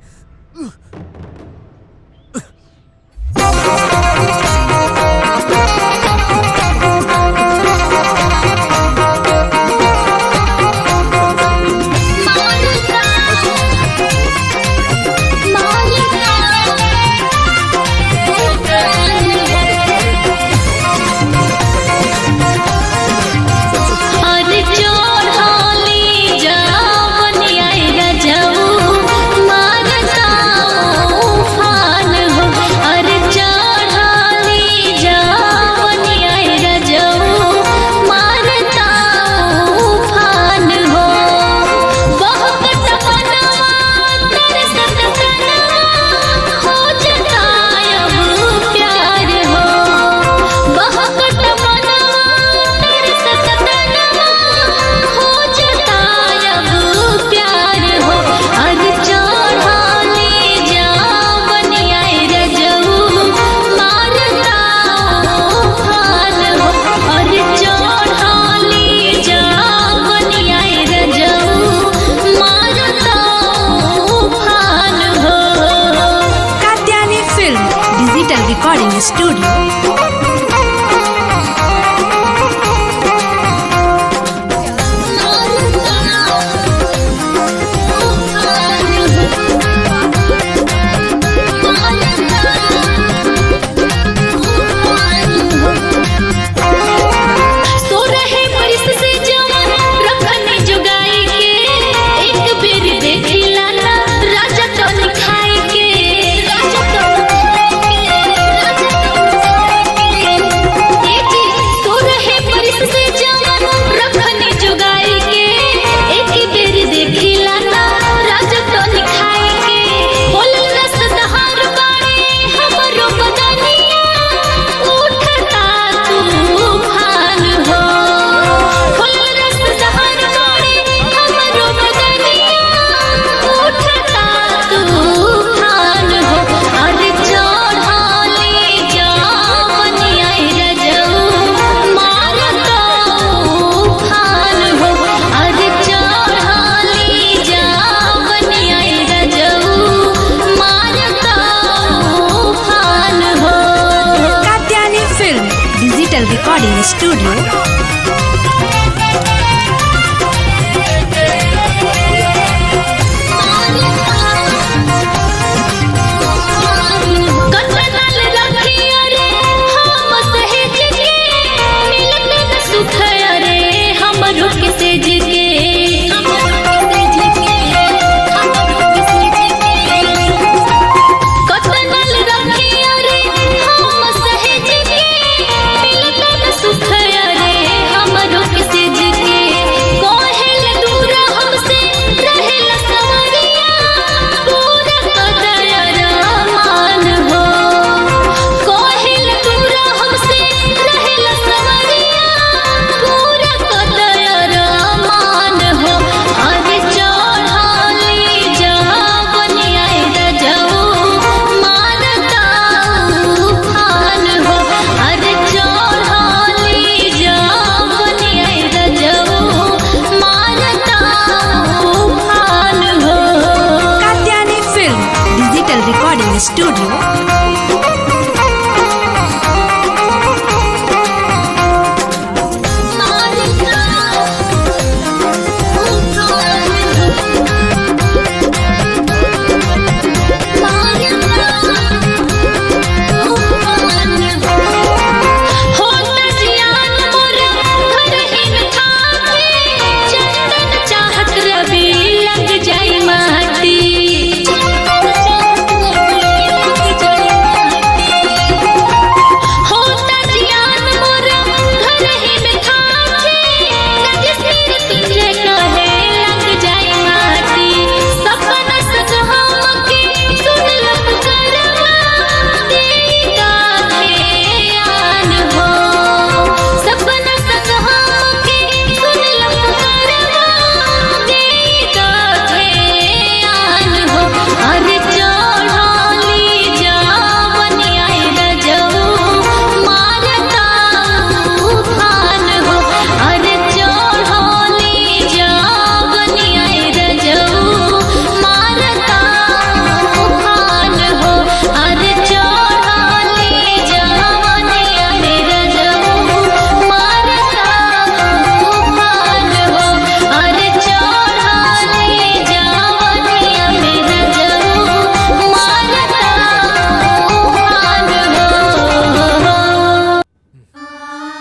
[SPEAKER 14] recording studio. Recording studio.